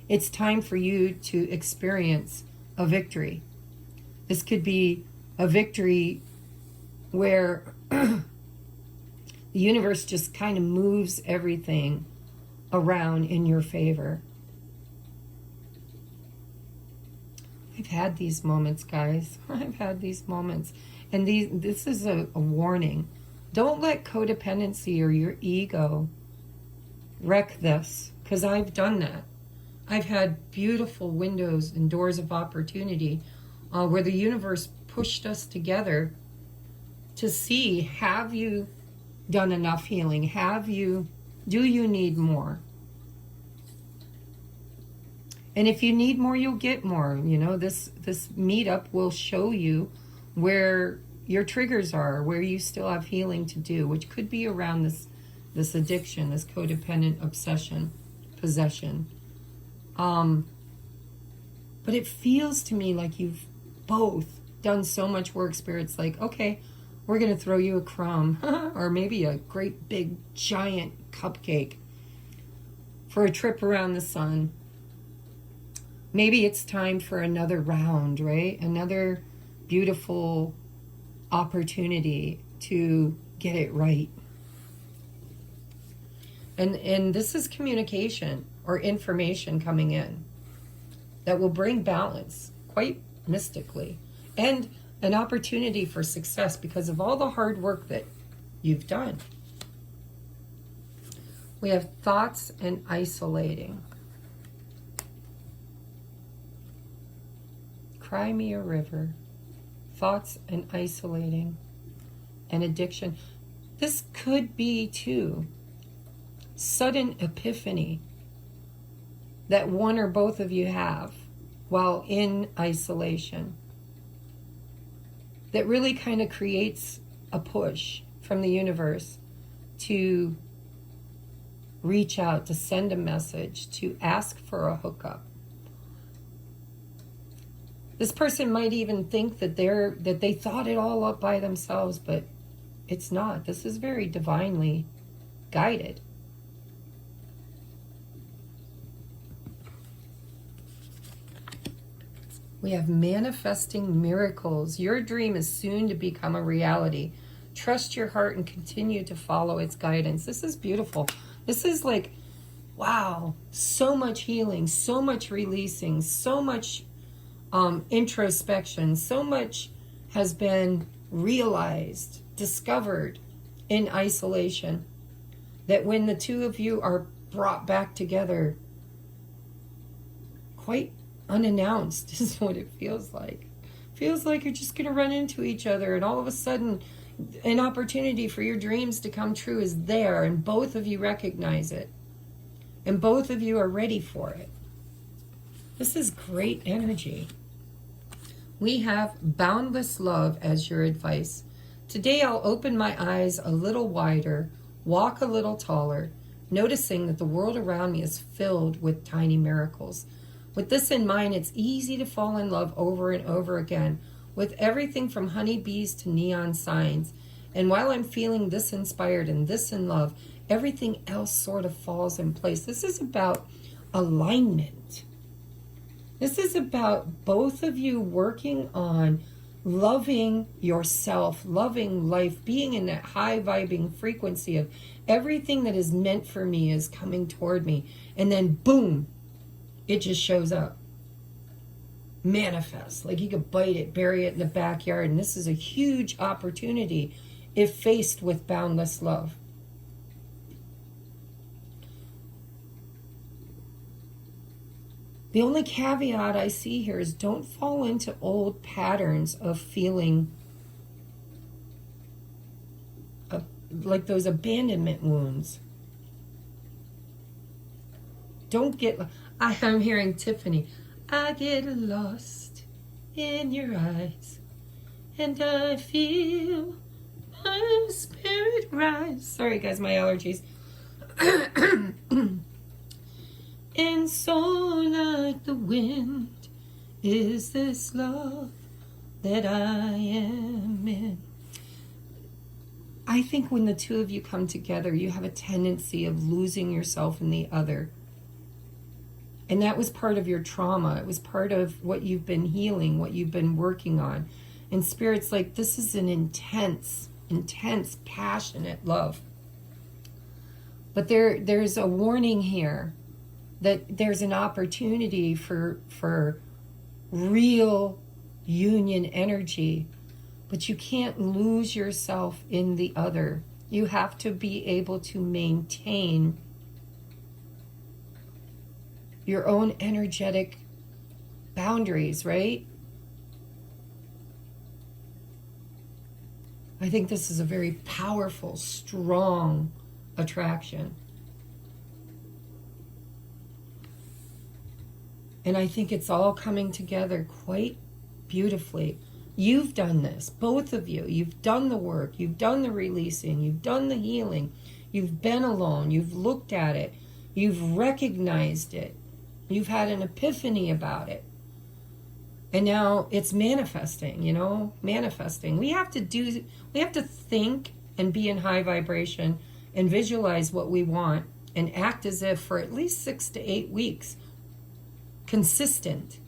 It's time for you to experience a victory. This could be a victory where the universe just kind of moves everything around in your favor. I've had these moments, guys. I've had these moments. And this is a warning. Don't let codependency or your ego wreck this, because I've done that. I've had beautiful windows and doors of opportunity where the universe pushed us together to see, have you done enough healing? Do you need more? And if you need more, you'll get more. You know, this meetup will show you where your triggers are, where you still have healing to do, which could be around this addiction, this codependent obsession, possession. But it feels to me like you've both done so much work. Spirit's like, okay, we're going to throw you a crumb or maybe a great big giant cupcake for a trip around the sun. Maybe it's time for another round, right? Another beautiful opportunity to get it right. And this is communication or information coming in that will bring balance quite mystically and an opportunity for success because of all the hard work that you've done. We have thoughts and isolating. Cry me a river. Thoughts and isolating. And addiction. This could be too sudden epiphany that one or both of you have while in isolation that really kind of creates a push from the universe to reach out, to send a message, to ask for a hookup. This person might even think that they thought it all up by themselves, but it's not. This is very divinely guided. We have manifesting miracles. Your dream is soon to become a reality. Trust your heart and continue to follow its guidance. This is beautiful. This is like, wow, so much healing, so much releasing, so much introspection, so much has been realized, discovered in isolation, that when the two of you are brought back together, quite unannounced is what it feels like. Feels like you're just going to run into each other, and all of a sudden an opportunity for your dreams to come true is there, and both of you recognize it, and both of you are ready for it. This is great energy. We have boundless love as your advice. Today I'll open my eyes a little wider, walk a little taller, noticing that the world around me is filled with tiny miracles. With this in mind, it's easy to fall in love over and over again with everything from honeybees to neon signs. And while I'm feeling this inspired and this in love, everything else sort of falls in place. This is about alignment. This is about both of you working on loving yourself, loving life, being in that high vibing frequency of everything that is meant for me is coming toward me. And then boom, it just shows up. Manifest. Like you could bite it, bury it in the backyard. And this is a huge opportunity if faced with boundless love. The only caveat I see here is don't fall into old patterns of feeling like those abandonment wounds. Don't get, I'm hearing Tiffany, I get lost in your eyes and I feel my spirit rise. Sorry guys, my allergies. And so like the wind is this love that I am in. I think when the two of you come together, you have a tendency of losing yourself in the other. And that was part of your trauma. It was part of what you've been healing, what you've been working on. And Spirit's like, this is an intense, passionate love. But there's a warning here that there's an opportunity for real union energy, but you can't lose yourself in the other. You have to be able to maintain your own energetic boundaries, right? I think this is a very powerful, strong attraction. And I think it's all coming together quite beautifully. You've done this, both of you. You've done the work. You've done the releasing. You've done the healing. You've been alone. You've looked at it. You've recognized it. You've had an epiphany about it. And now it's manifesting, manifesting. We have to think and be in high vibration and visualize what we want and act as if for at least 6 to 8 weeks consistent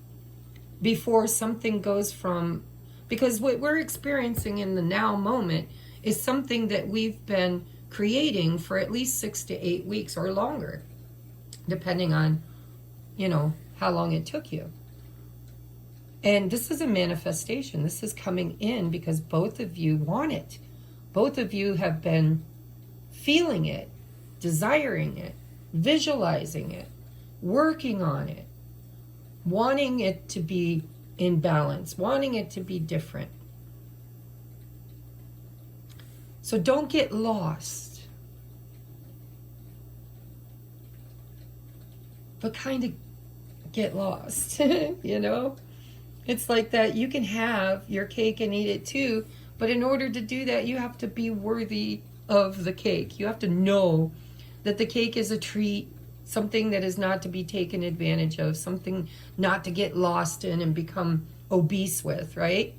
before something goes from, because what we're experiencing in the now moment is something that we've been creating for at least 6 to 8 weeks or longer, depending on, how long it took you. And this is a manifestation. This is coming in because both of you want it. Both of you have been feeling it, desiring it, visualizing it, working on it, wanting it to be in balance, wanting it to be different. So don't get lost, but kind of get lost, It's like that you can have your cake and eat it too, but in order to do that, you have to be worthy of the cake. You have to know that the cake is a treat, something that is not to be taken advantage of, something not to get lost in and become obese with, right?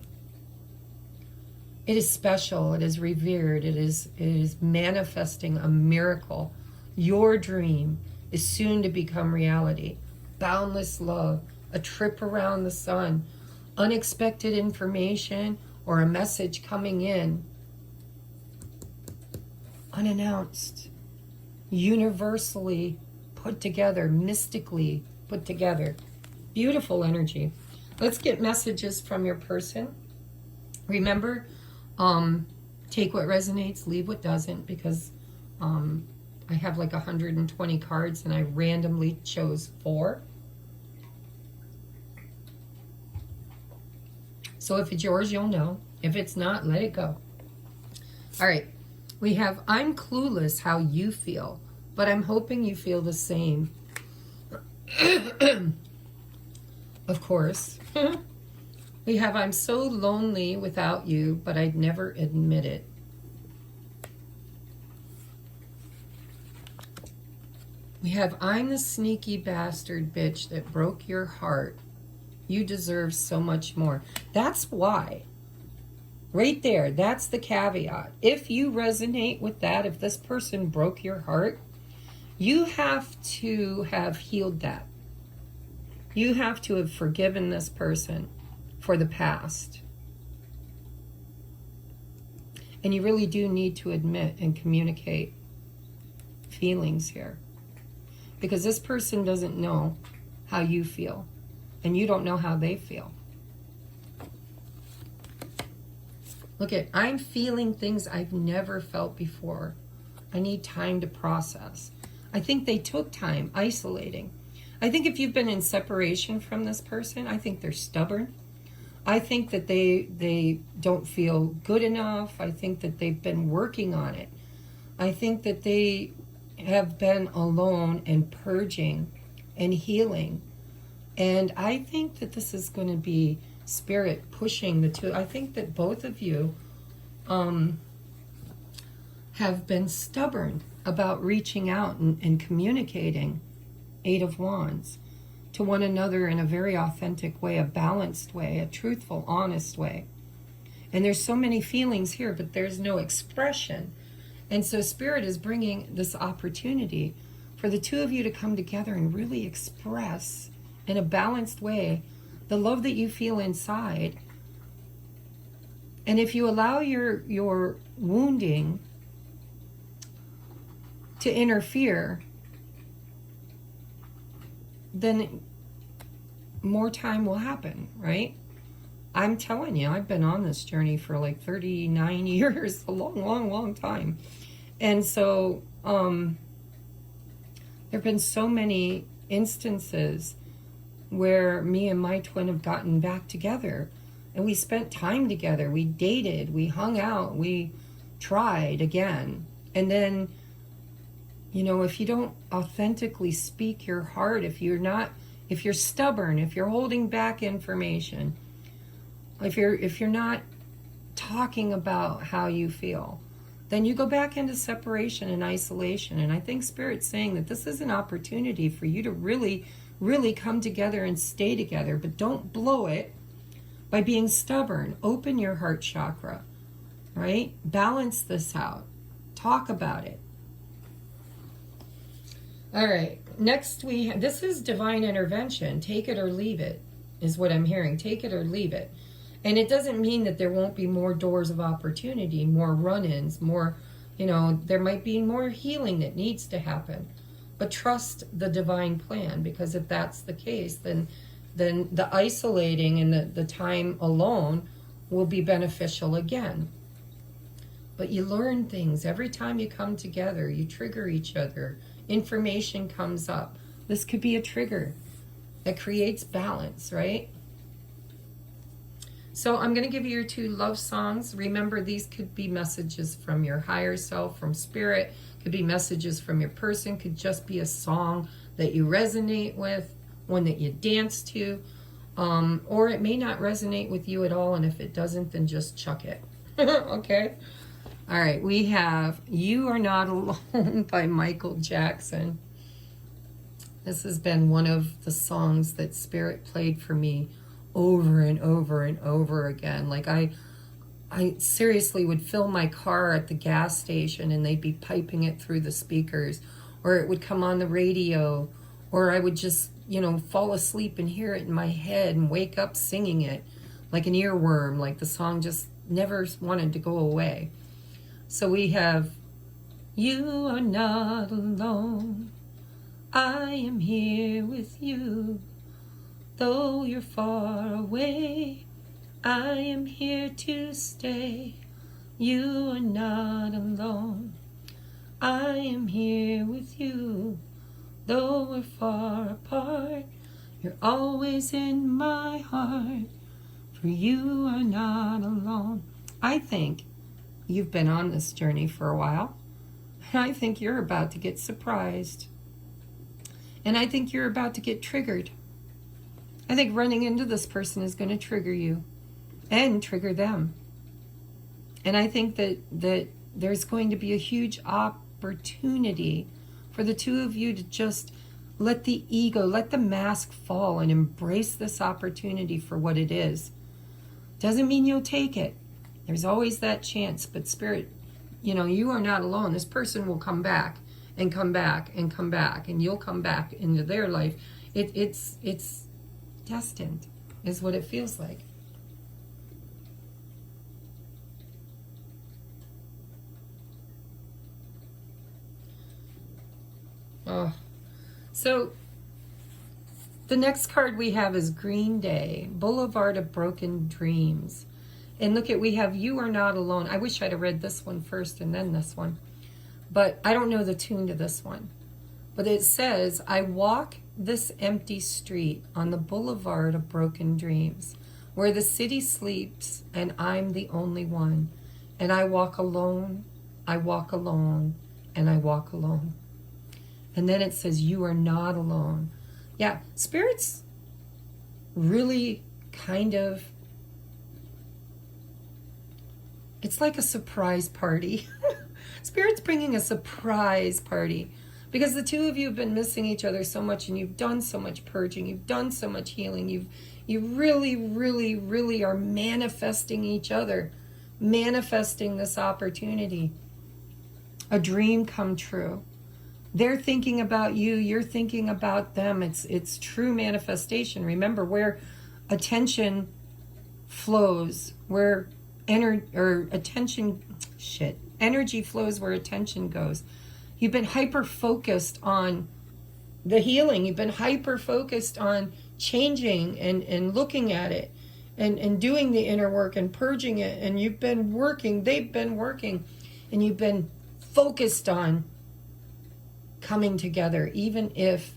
It is special, it is revered, it is manifesting a miracle. Your dream is soon to become reality. Boundless love, a trip around the sun, unexpected information, or a message coming in unannounced, universally put together, mystically put together. Beautiful energy. Let's get messages from your person. Remember, take what resonates, leave what doesn't, because I have like 120 cards and I randomly chose 4. So if it's yours, you'll know. If it's not, let it go. All right. We have, I'm clueless how you feel, but I'm hoping you feel the same. Of course. We have, I'm so lonely without you, but I'd never admit it. We have, I'm the sneaky bastard bitch that broke your heart. You deserve so much more. That's why. Right there, that's the caveat. If you resonate with that, if this person broke your heart, you have to have healed that. You have to have forgiven this person for the past. And you really do need to admit and communicate feelings here. Because this person doesn't know how you feel. And you don't know how they feel. Look at, I'm feeling things I've never felt before. I need time to process. I think they took time isolating. I think if you've been in separation from this person, I think they're stubborn. I think that they don't feel good enough. I think that they've been working on it. I think that they have been alone and purging and healing. And I think that this is going to be Spirit pushing the two. I think that both of you have been stubborn about reaching out and communicating, Eight of Wands, to one another in a very authentic way, a balanced way, a truthful, honest way. And there's so many feelings here, but there's no expression. And so Spirit is bringing this opportunity for the two of you to come together and really express in a balanced way the love that you feel inside. And if you allow your wounding to interfere, then more time will happen, right? I'm telling you, I've been on this journey for like 39 years, a long, long, long time. And so there have been so many instances where me and my twin have gotten back together. And we spent time together. We dated. We hung out. We tried again. And then, you know, if you don't authentically speak your heart, if you're stubborn, if you're holding back information, if you're not talking about how you feel, then you go back into separation and isolation. And I think Spirit's saying that this is an opportunity for you to really, really come together and stay together. But don't blow it by being stubborn. Open your heart chakra, right? Balance this out. Talk about it. All right. Next this is divine intervention. Take it or leave it is what I'm hearing. Take it or leave it. And it doesn't mean that there won't be more doors of opportunity, more run-ins, more, there might be more healing that needs to happen. But trust the divine plan, because if that's the case, then the isolating and the time alone will be beneficial again. But you learn things. Every time you come together, you trigger each other. Information comes up. This could be a trigger that creates balance, right? So I'm going to give you your 2 love songs. Remember, these could be messages from your higher self, from Spirit. Could be messages from your person. Could just be a song that you resonate with, one that you dance to. Or it may not resonate with you at all, and if it doesn't, then just chuck it. Okay? All right, we have You Are Not Alone by Michael Jackson. This has been one of the songs that Spirit played for me over and over and over again. Like I seriously would fill my car at the gas station and they'd be piping it through the speakers, or it would come on the radio, or I would just, fall asleep and hear it in my head and wake up singing it like an earworm, like the song just never wanted to go away. So we have You Are Not Alone. I am here with you. Though you're far away, I am here to stay. You are not alone. I am here with you. Though we're far apart, you're always in my heart. For you are not alone. I think you've been on this journey for a while. I think you're about to get surprised. And I think you're about to get triggered. I think running into this person is going to trigger you and trigger them. And I think that there's going to be a huge opportunity for the two of you to just let the ego, let the mask fall and embrace this opportunity for what it is. Doesn't mean you'll take it. There's always that chance, but Spirit, you know, you are not alone. This person will come back and come back and come back, and you'll come back into their life. It's destined, is what it feels like. Oh, so the next card we have is Green Day, Boulevard of Broken Dreams. And look at, we have You Are Not Alone. I wish I'd have read this one first and then this one. But I don't know the tune to this one. But it says, I walk this empty street on the boulevard of broken dreams, where the city sleeps and I'm the only one. And I walk alone, I walk alone, and I walk alone. And then it says, you are not alone. Yeah, Spirit's really kind of, it's like a surprise party. Spirit's bringing a surprise party because the two of you have been missing each other so much, and you've done so much purging, you've done so much healing, you really, really, really are manifesting each other, manifesting this opportunity. A dream come true. They're thinking about you, you're thinking about them. It's true manifestation. Remember, where attention flows, where energy flows where attention goes. You've been hyper focused on the healing. You've been hyper focused on changing and looking at it and doing the inner work and purging it. And you've been working, they've been working, and you've been focused on coming together, even if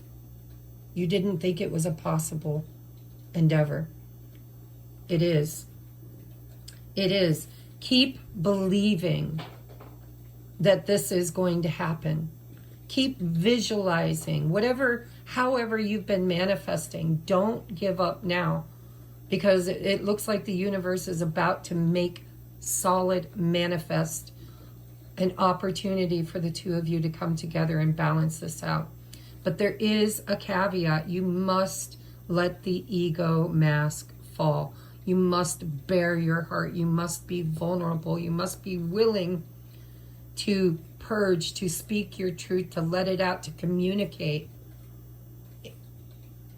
you didn't think it was a possible endeavor. It is. It is. Keep believing that this is going to happen. Keep visualizing however you've been manifesting. Don't give up now, because it looks like the universe is about to make solid manifest an opportunity for the two of you to come together and balance this out. But there is a caveat. You must let the ego mask fall. You must bare your heart. You must be vulnerable. You must be willing to purge, to speak your truth, to let it out, to communicate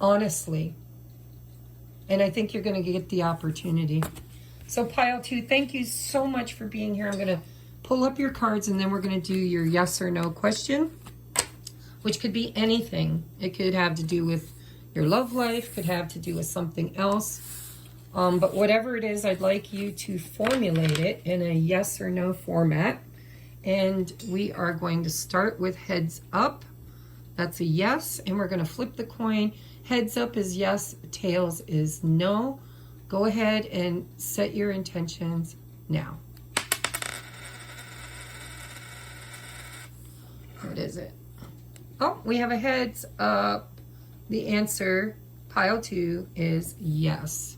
honestly. And I think you're going to get the opportunity. So pile 2, thank you so much for being here. I'm going to pull up your cards, and then we're going to do your yes or no question, which could be anything. It could have to do with your love life, could have to do with something else. But whatever it is, I'd like you to formulate it in a yes or no format. And we are going to start with heads up. That's a yes. And we're going to flip the coin. Heads up is yes, tails is no. Go ahead and set your intentions now. What is it? Oh, we have a heads up. The answer, pile 2, is yes.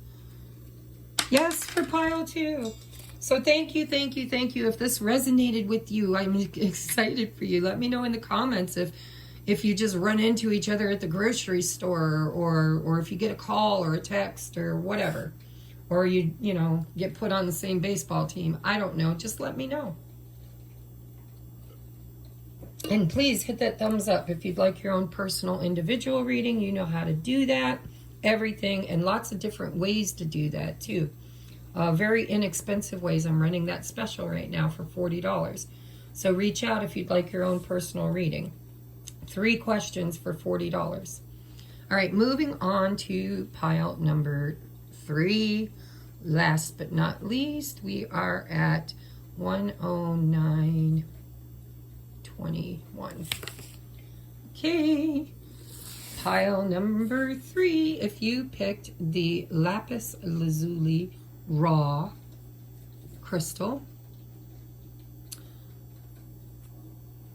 Yes for pile 2. So thank you, thank you, thank you. If this resonated with you, I'm excited for you. Let me know in the comments if you just run into each other at the grocery store, or if you get a call or a text or whatever, or you know, get put on the same baseball team. I don't know. Just let me know. And please hit that thumbs up if you'd like your own personal individual reading. You know how to do that. Everything, and lots of different ways to do that too. Very inexpensive ways. I'm running that special right now for $40. So reach out if you'd like your own personal reading. 3 questions for $40. All right, moving on to pile number 3. Last but not least, we are at 109.21. Okay, pile number 3. If you picked the lapis lazuli raw crystal,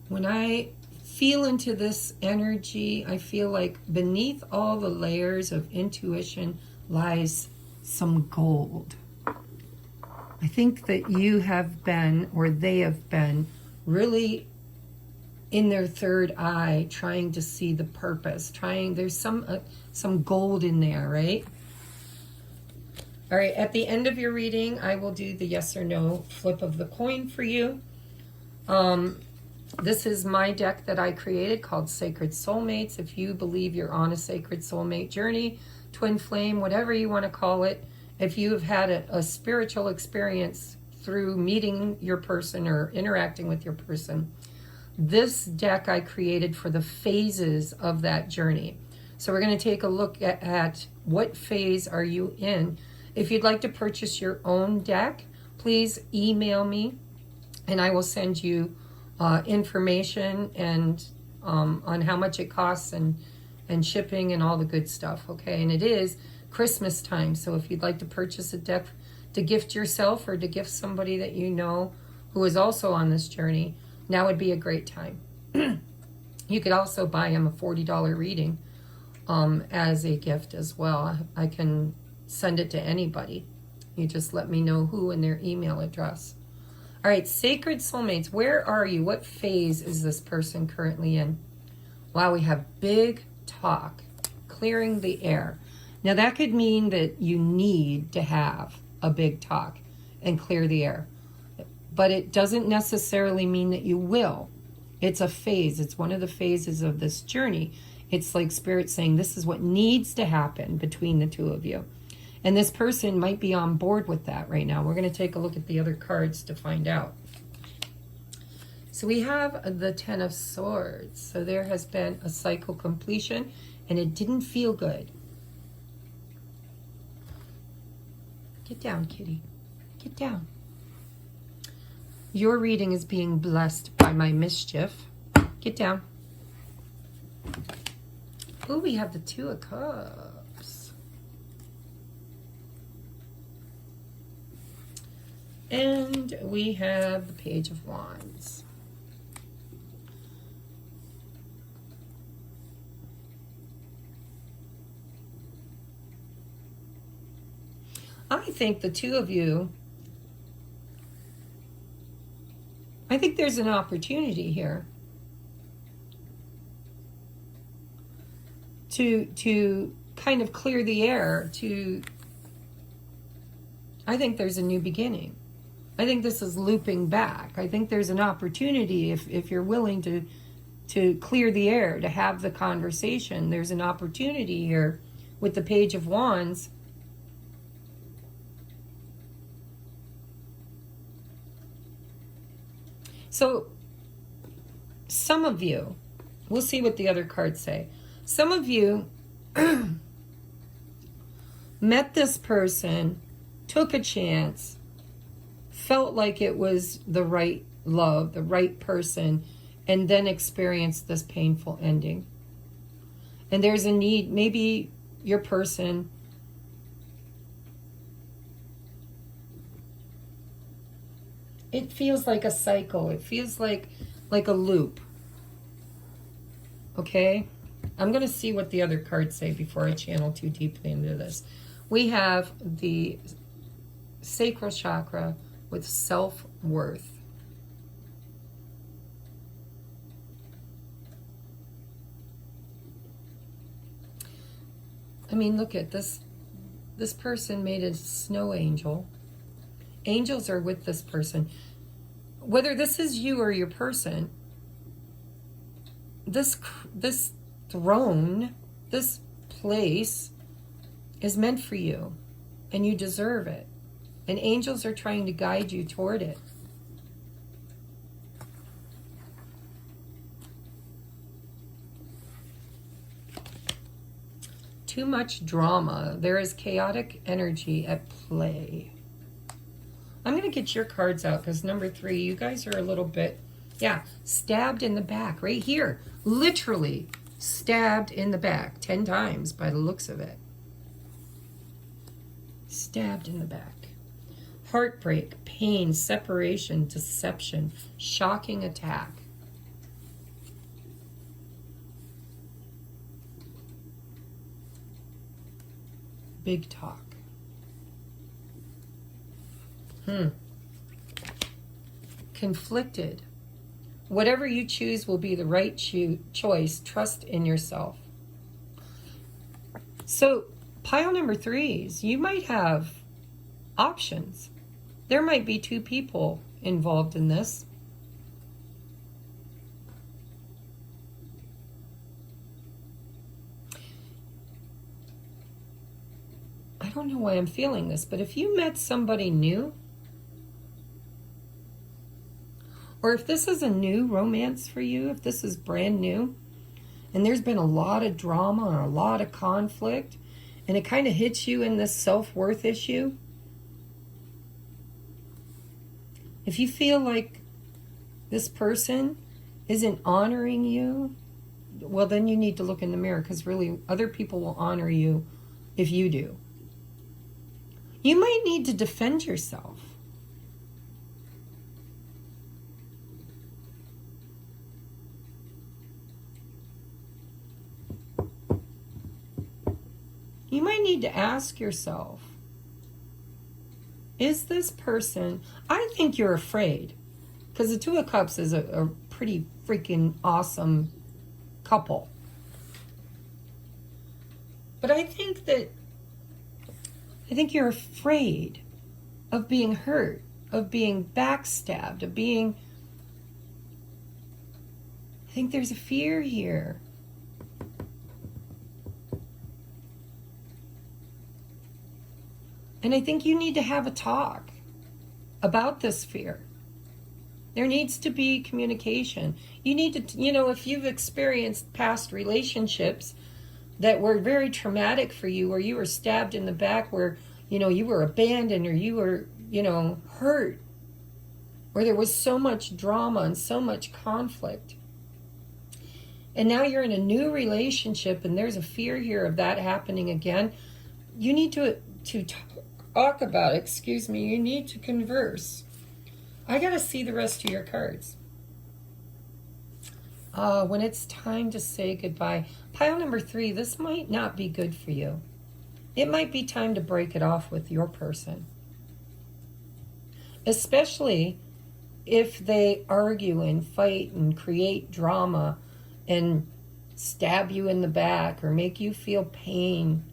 when I feel into this energy, I feel like beneath all the layers of intuition lies some gold. I think that you have been, or they have been, really in their third eye, trying to see the purpose, there's some gold in there, right? All right, at the end of your reading, I will do the yes or no flip of the coin for you. This is my deck that I created called Sacred Soulmates. If you believe you're on a sacred soulmate journey, twin flame, whatever you want to call it, if you have had a spiritual experience through meeting your person or interacting with your person, this deck I created for the phases of that journey. So we're going to take a look at what phase are you in. If you'd like to purchase your own deck, please email me and I will send you information and on how much it costs and shipping and all the good stuff, okay? And it is Christmas time, so if you'd like to purchase a deck to gift yourself or to gift somebody that you know who is also on this journey, now would be a great time. You could also buy them a $40 reading as a gift as well. I can send it to anybody. You just let me know who and their email address. All right, Sacred Soulmates, where are you? What phase is this person currently in? Wow, we have big talk, clearing the air. Now that could mean that you need to have a big talk and clear the air. But it doesn't necessarily mean that you will. It's a phase. It's one of the phases of this journey. It's like Spirit saying this is what needs to happen between the two of you. And this person might be on board with that right now. We're going to take a look at the other cards to find out. So we have the Ten of Swords. So there has been a cycle completion and it didn't feel good. Get down, kitty. Get down. Your reading is being blessed by my mischief. Get down. Oh, we have the Two of Cups. And we have the Page of Wands. I think the two of you, I think there's an opportunity here to kind of clear the air, I think there's a new beginning. I think this is looping back. I think there's an opportunity if you're willing to clear the air, to have the conversation. There's an opportunity here with the Page of Wands. So some of you, we'll see what the other cards say. Some of you met this person, took a chance, felt like it was the right love, the right person, and then experienced this painful ending. And there's a need, maybe your person it feels like a cycle. It feels like a loop. Okay? I'm going to see what the other cards say before I channel too deeply into this. We have the sacral chakra with self-worth. I mean, look at this. This person made a snow angel. Angels are with this person. Whether this is you or your person, this throne, this place is meant for you, and you deserve it. And angels are trying to guide you toward it. Too much drama. There is chaotic energy at play. I'm going to get your cards out because number 3, you guys are a little bit, stabbed in the back right here. Literally stabbed in the back 10 times by the looks of it. Stabbed in the back. Heartbreak, pain, separation, deception, shocking attack. Big talk. Conflicted. Whatever you choose will be the right choice. Trust in yourself. So, pile number 3s, you might have options. There might be 2 people involved in this. I don't know why I'm feeling this, but if you met somebody new, or if this is a new romance for you, if this is brand new, and there's been a lot of drama or a lot of conflict, and it kind of hits you in this self-worth issue, if you feel like this person isn't honoring you, well, then you need to look in the mirror, because really other people will honor you if you do. You might need to defend yourself. You might need to ask yourself, is this person, I think you're afraid, because the 2 of Cups is a pretty freaking awesome couple. But I think you're afraid of being hurt, of being backstabbed, of being, I think there's a fear here. And I think you need to have a talk about this fear. There needs to be communication. You need to, if you've experienced past relationships that were very traumatic for you, or you were stabbed in the back, where, you were abandoned, or you were, hurt, where there was so much drama and so much conflict. And now you're in a new relationship and there's a fear here of that happening again. You need to talk about it, you need to converse. I got to see the rest of your cards. When it's time to say goodbye. Pile number 3, this might not be good for you. It might be time to break it off with your person. Especially if they argue and fight and create drama and stab you in the back or make you feel pain.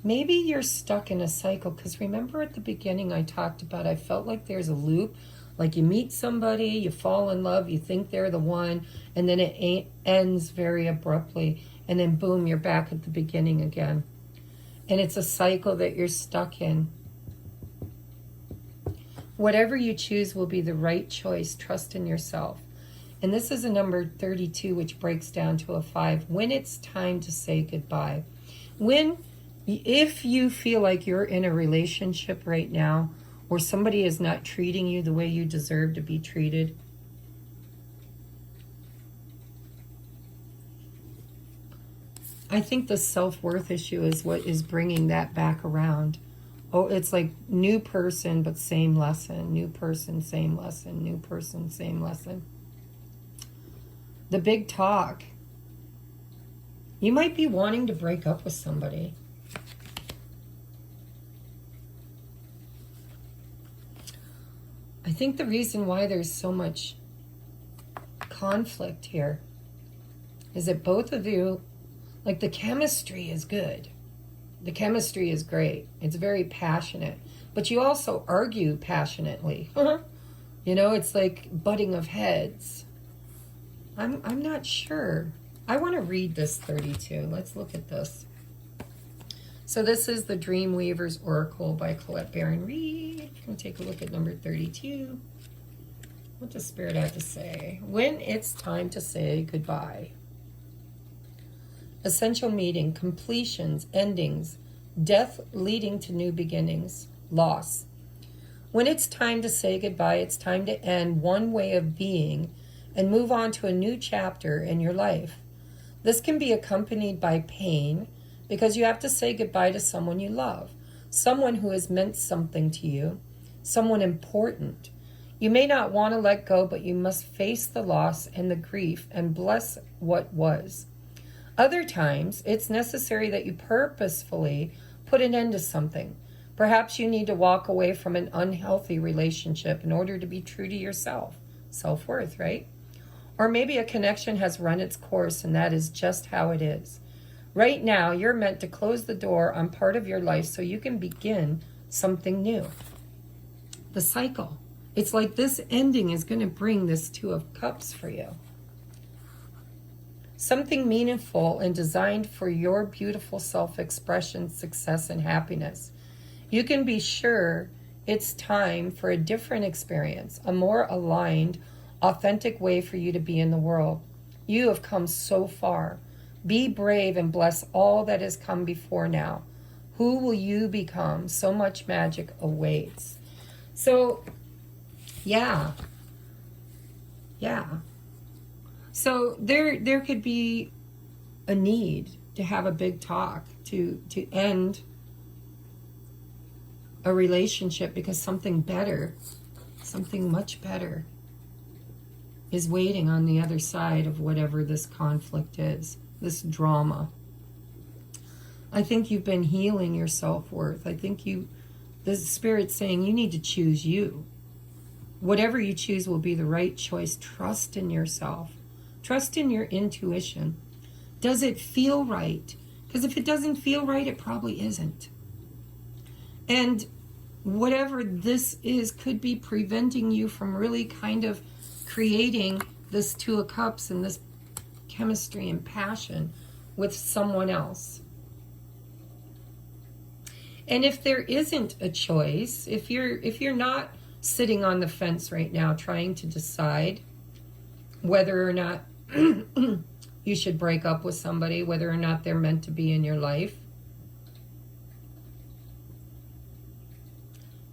Maybe you're stuck in a cycle, because remember at the beginning I talked about, I felt like there's a loop. Like you meet somebody, you fall in love, you think they're the one, and then it ends very abruptly, and then boom, you're back at the beginning again. And it's a cycle that you're stuck in. Whatever you choose will be the right choice. Trust in yourself. And this is a number 32, which breaks down to a 5. When it's time to say goodbye. If you feel like you're in a relationship right now, or somebody is not treating you the way you deserve to be treated, I think the self-worth issue is what is bringing that back around. Oh, it's like new person, but same lesson. New person, same lesson. New person, same lesson. The big talk. You might be wanting to break up with somebody. I think the reason why there's so much conflict here is that both of you, like, the chemistry is good. The chemistry is great. It's very passionate. But you also argue passionately. It's like butting of heads. I'm not sure. I want to read this 32. Let's look at this. So this is the Dreamweaver's Oracle by Colette Baron Reid. We'll take a look at number 32. What does Spirit have to say? When it's time to say goodbye. Essential meeting, completions, endings, death leading to new beginnings, loss. When it's time to say goodbye, it's time to end one way of being and move on to a new chapter in your life. This can be accompanied by pain, because you have to say goodbye to someone you love, someone who has meant something to you, someone important. You may not want to let go, but you must face the loss and the grief and bless what was. Other times, it's necessary that you purposefully put an end to something. Perhaps you need to walk away from an unhealthy relationship in order to be true to yourself. self-worth, right? Or maybe a connection has run its course and that is just how it is. Right now, you're meant to close the door on part of your life so you can begin something new. The cycle. It's like this ending is going to bring this Two of Cups for you. Something meaningful and designed for your beautiful self-expression, success, and happiness. You can be sure it's time for a different experience, a more aligned, authentic way for you to be in the world. You have come so far. Be brave and bless all that has come before now. Who will you become? So much magic awaits. So, yeah. So there could be a need to have a big talk to end a relationship because something better, something much better is waiting on the other side of whatever this conflict is, this drama. I think you've been healing your self-worth. I think the Spirit's saying you need to choose you. Whatever you choose will be the right choice. Trust in yourself. Trust in your intuition. Does it feel right? Because if it doesn't feel right, it probably isn't. And whatever this is could be preventing you from really kind of creating this Two of Cups and this chemistry and passion with someone else. And if there isn't a choice, if you're not sitting on the fence right now trying to decide whether or not you should break up with somebody, whether or not they're meant to be in your life,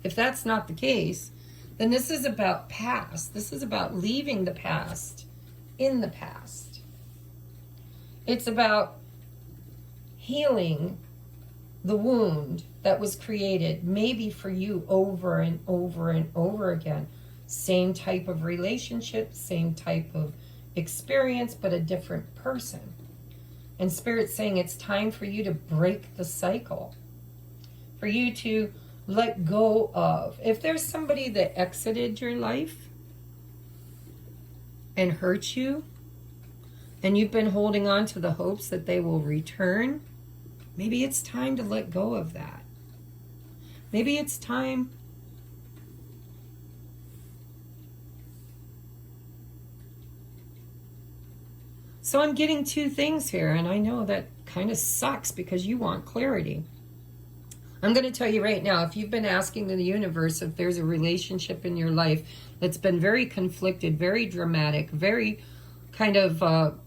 if that's not the case, then this is about past. This is about leaving the past in the past. It's about healing the wound that was created, maybe for you over and over and over again. Same type of relationship, same type of experience, but a different person. And Spirit's saying it's time for you to break the cycle, for you to let go of. If there's somebody that exited your life and hurt you, and you've been holding on to the hopes that they will return, maybe it's time to let go of that. Maybe it's time So I'm getting two things here, and I know that kind of sucks because you want clarity. I'm going to tell you right now, if you've been asking the universe if there's a relationship in your life that's been very conflicted, very dramatic, very kind of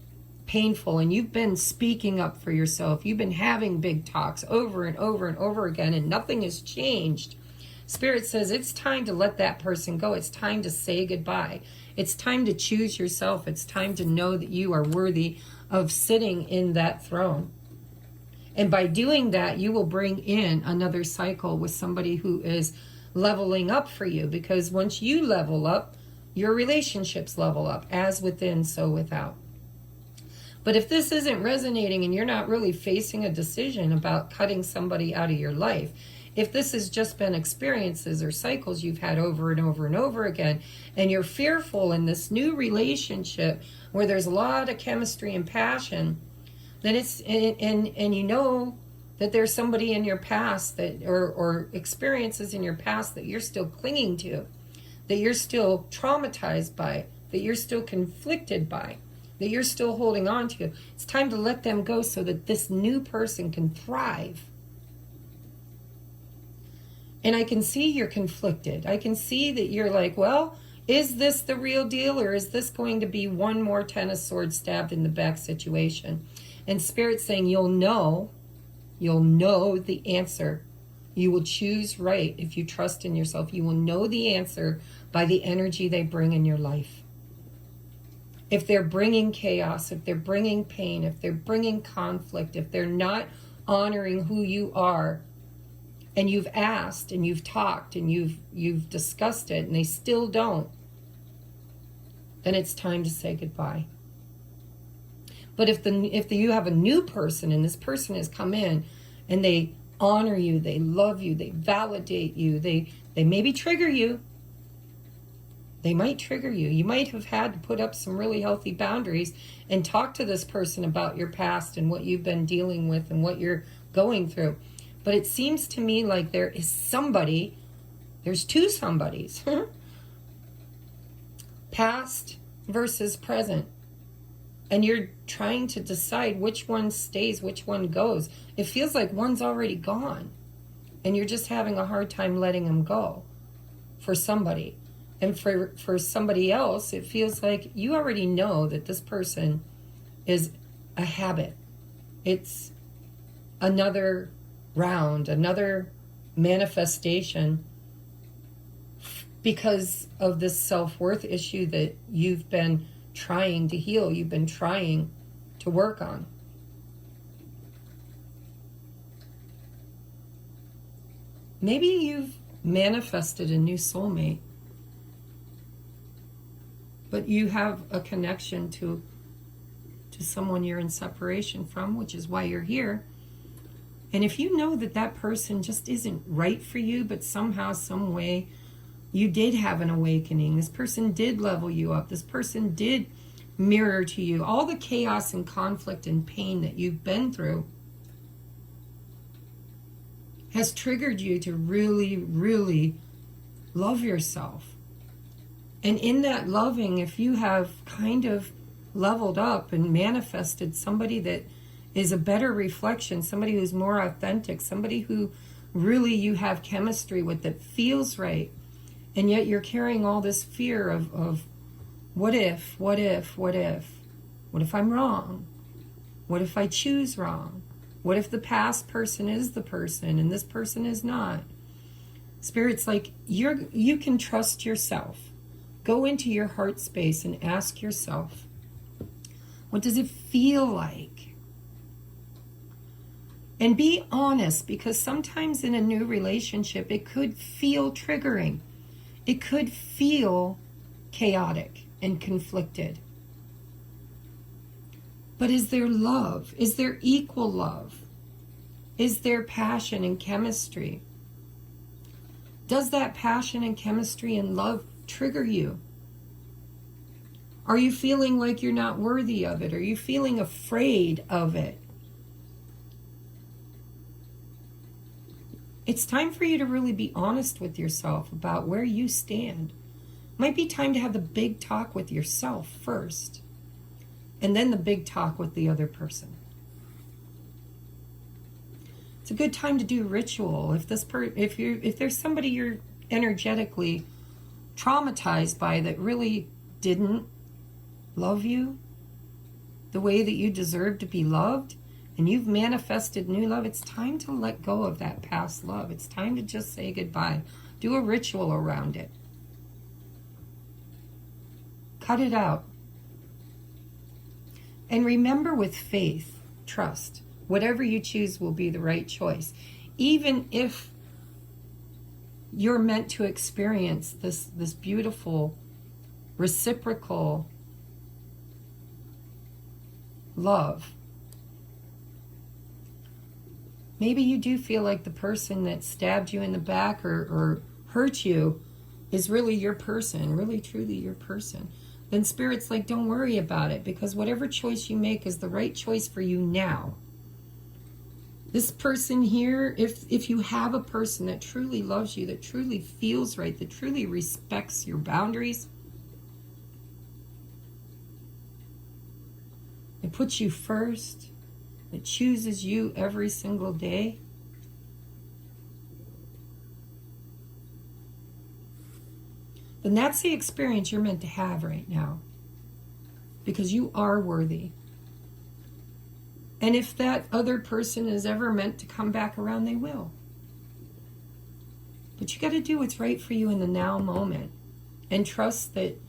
painful, and you've been speaking up for yourself, you've been having big talks over and over and over again, and nothing has changed, Spirit says it's time to let that person go. It's time to say goodbye. It's time to choose yourself. It's time to know that you are worthy of sitting in that throne. And by doing that, you will bring in another cycle with somebody who is leveling up for you. Because once you level up, your relationships level up. As within, so without. But if this isn't resonating and you're not really facing a decision about cutting somebody out of your life, if this has just been experiences or cycles you've had over and over and over again, and you're fearful in this new relationship where there's a lot of chemistry and passion, then it's, and you know that there's somebody in your past that, or experiences in your past that you're still clinging to, that you're still traumatized by, that you're still conflicted by, that you're still holding on to. It's time to let them go so that this new person can thrive. And I can see you're conflicted. I can see that you're like, well, is this the real deal, or is this going to be one more 10 of swords stabbed in the back situation? And Spirit's saying you'll know the answer. You will choose right if you trust in yourself. You will know the answer by the energy they bring in your life. If they're bringing chaos, if they're bringing pain, if they're bringing conflict, if they're not honoring who you are, and you've asked and you've talked and you've discussed it and they still don't, then it's time to say goodbye. But if you have a new person and this person has come in and they honor you, they love you, they validate you, they maybe trigger you, They might trigger you. You might have had to put up some really healthy boundaries and talk to this person about your past and what you've been dealing with and what you're going through. But it seems to me like there is somebody, there's two somebodies. Past versus present. And you're trying to decide which one stays, which one goes. It feels like one's already gone. And you're just having a hard time letting them go for somebody. And for somebody else, it feels like you already know that this person is a habit. It's another round, another manifestation because of this self-worth issue that you've been trying to heal, you've been trying to work on. Maybe you've manifested a new soulmate, but you have a connection to someone you're in separation from, which is why you're here. And if you know that that person just isn't right for you, but somehow, some way, you did have an awakening, this person did level you up, this person did mirror to you all the chaos and conflict and pain that you've been through, has triggered you to really, really love yourself. And in that loving, if you have kind of leveled up and manifested somebody that is a better reflection, somebody who's more authentic, somebody who really you have chemistry with that feels right, and yet you're carrying all this fear of what if I'm wrong? What if I choose wrong? What if the past person is the person and this person is not? Spirit's like, you can trust yourself. Go into your heart space and ask yourself, what does it feel like? And be honest, because sometimes in a new relationship, it could feel triggering. It could feel chaotic and conflicted. But is there love? Is there equal love? Is there passion and chemistry? Does that passion and chemistry and love trigger you? Are you feeling like you're not worthy of it? Are you feeling afraid of it? It's time for you to really be honest with yourself about where you stand. Might be time to have the big talk with yourself first, and then the big talk with the other person. It's a good time to do ritual. If there's somebody you're energetically traumatized by that really didn't love you the way that you deserve to be loved, and you've manifested new love, it's time to let go of that past love. It's time to just say goodbye. Do a ritual around it. Cut it out. And remember, with faith, trust, whatever you choose will be the right choice. Even if you're meant to experience this beautiful, reciprocal love. Maybe you do feel like the person that stabbed you in the back or hurt you is really your person, really truly your person. Then Spirit's like, don't worry about it, because whatever choice you make is the right choice for you now. This person here, if you have a person that truly loves you, that truly feels right, that truly respects your boundaries, it puts you first, it chooses you every single day, then that's the experience you're meant to have right now, because you are worthy. And if that other person is ever meant to come back around, they will. But you got to do what's right for you in the now moment, and trust that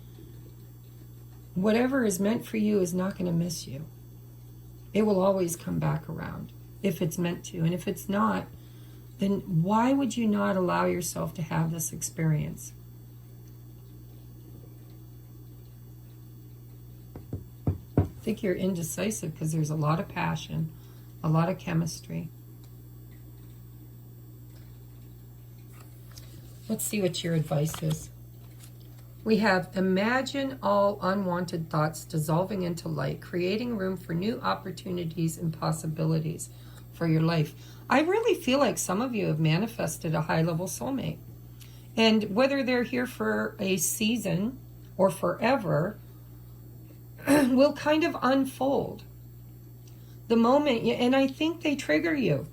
whatever is meant for you is not going to miss you. It will always come back around if it's meant to. And if it's not, then why would you not allow yourself to have this experience? I think you're indecisive because there's a lot of passion, a lot of chemistry. Let's see what your advice is. We have imagine all unwanted thoughts dissolving into light, creating room for new opportunities and possibilities for your life. I really feel like some of you have manifested a high-level soulmate. And whether they're here for a season or forever will kind of unfold. The moment, and I think they trigger you.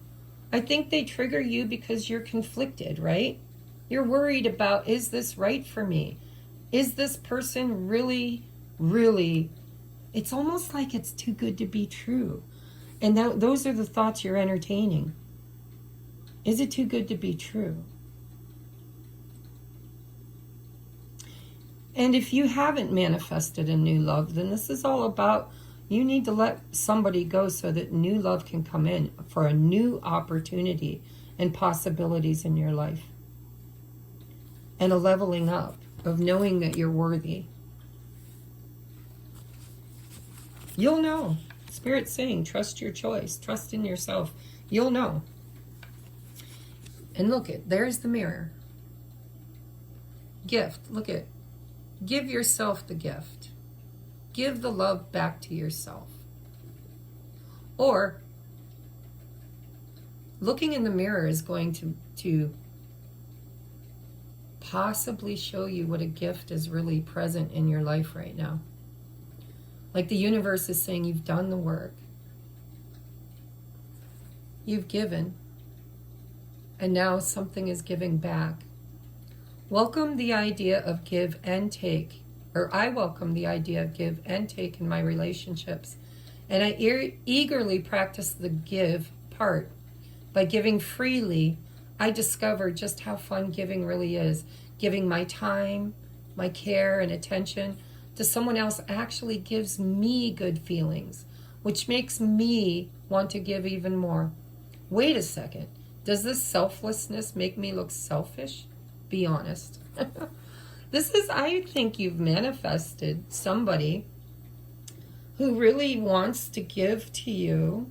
I think they trigger you because you're conflicted, right? You're worried about, is this right for me? Is this person really, really, it's almost like it's too good to be true. And those are the thoughts you're entertaining. Is it too good to be true? And if you haven't manifested a new love, then this is all about you need to let somebody go so that new love can come in for a new opportunity and possibilities in your life. And a leveling up of knowing that you're worthy. You'll know. Spirit's saying, trust your choice. Trust in yourself. You'll know. And look it, there's the mirror. Gift, look it. Give yourself the gift. Give the love back to yourself. Or, looking in the mirror is going to possibly show you what a gift is really present in your life right now. Like the universe is saying, you've done the work. You've given. And now something is giving back. Welcome the idea of give and take. Or I welcome the idea of give and take in my relationships. And I eagerly practice the give part. By giving freely, I discover just how fun giving really is. Giving my time, my care and attention to someone else actually gives me good feelings, which makes me want to give even more. Wait a second. Does this selflessness make me look selfish? Be honest. I think you've manifested somebody who really wants to give to you,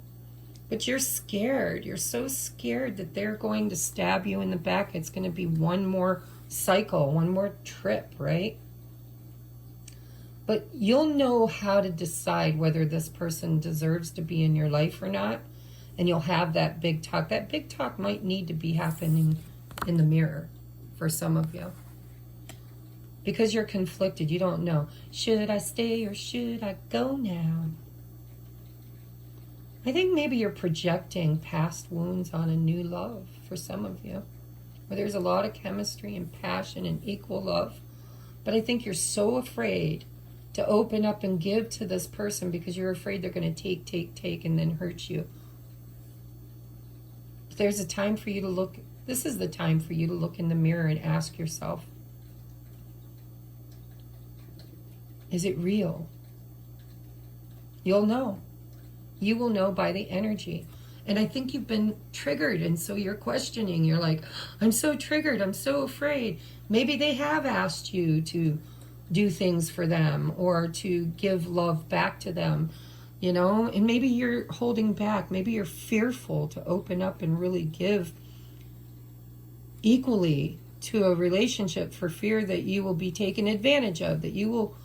but you're scared. You're so scared that they're going to stab you in the back. It's going to be one more cycle, one more trip, right? But you'll know how to decide whether this person deserves to be in your life or not. And you'll have that big talk. That big talk might need to be happening in the mirror for some of you. Because you're conflicted. You don't know. Should I stay or should I go now? I think maybe you're projecting past wounds on a new love for some of you. Where there's a lot of chemistry and passion and equal love. But I think you're so afraid to open up and give to this person because you're afraid they're going to take, and then hurt you. But there's a time for you to look. This is the time for you to look in the mirror and ask yourself, is it real? You'll know. You will know by the energy. And I think you've been triggered, and so you're questioning. You're like, I'm so triggered. I'm so afraid. Maybe they have asked you to do things for them or to give love back to them, you know? And maybe you're holding back. Maybe you're fearful to open up and really give equally to a relationship for fear that you will be taken advantage of, that you will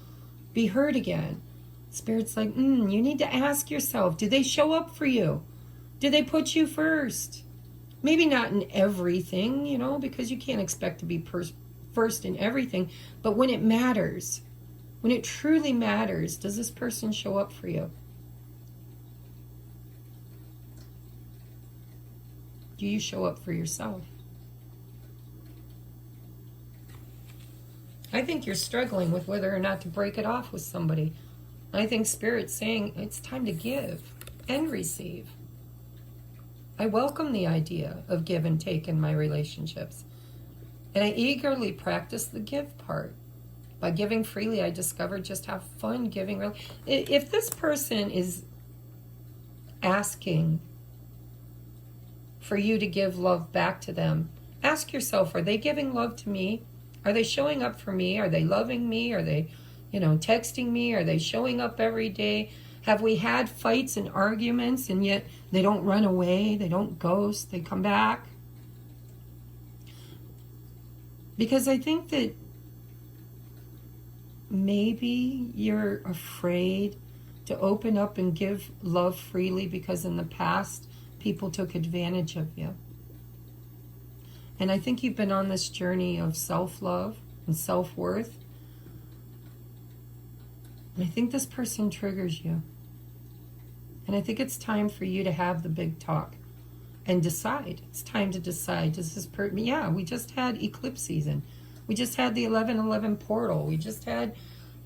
be hurt again. Spirit's like, you need to ask yourself, do they show up for you? Do they put you first? Maybe not in everything, you know, because you can't expect to be first in everything. But when it matters, when it truly matters, does this person show up for you? Do you show up for yourself? I think you're struggling with whether or not to break it off with somebody. I think Spirit's saying it's time to give and receive. I welcome the idea of give and take in my relationships. And I eagerly practice the give part. By giving freely, I discovered just how fun giving really. If this person is asking for you to give love back to them, ask yourself, are they giving love to me? Are they showing up for me? Are they loving me? Are they, texting me? Are they showing up every day? Have we had fights and arguments and yet they don't run away? They don't ghost? They come back? Because I think that maybe you're afraid to open up and give love freely because in the past people took advantage of you. And I think you've been on this journey of self-love and self-worth. And I think this person triggers you. And I think it's time for you to have the big talk and decide. It's time to decide. Does this person... Yeah, we just had eclipse season. We just had the 11/11 portal. We just had,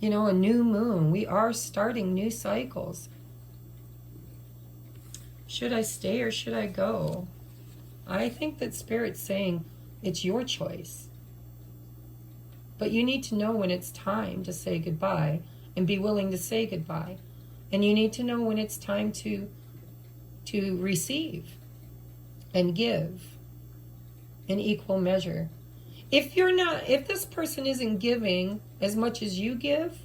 you know, a new moon. We are starting new cycles. Should I stay or should I go? I think that Spirit's saying it's your choice. But you need to know when it's time to say goodbye and be willing to say goodbye. And you need to know when it's time to receive and give in equal measure. If this person isn't giving as much as you give,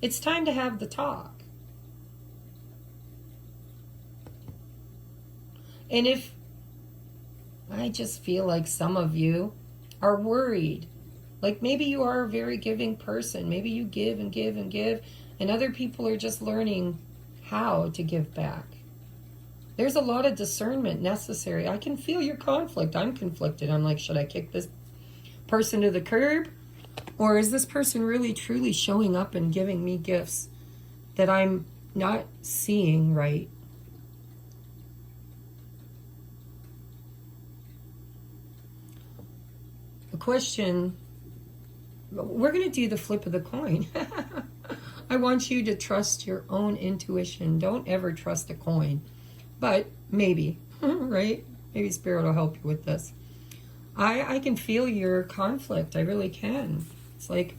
it's time to have the talk. And if I just feel like some of you are worried, like maybe you are a very giving person, maybe you give and give and give, and other people are just learning how to give back. There's a lot of discernment necessary. I can feel your conflict. I'm conflicted. I'm like, should I kick this person to the curb? Or is this person really truly showing up and giving me gifts that I'm not seeing right? The question, we're going to do the flip of the coin. I want you to trust your own intuition. Don't ever trust a coin. But maybe, right? Maybe Spirit will help you with this. I can feel your conflict. I really can. It's like,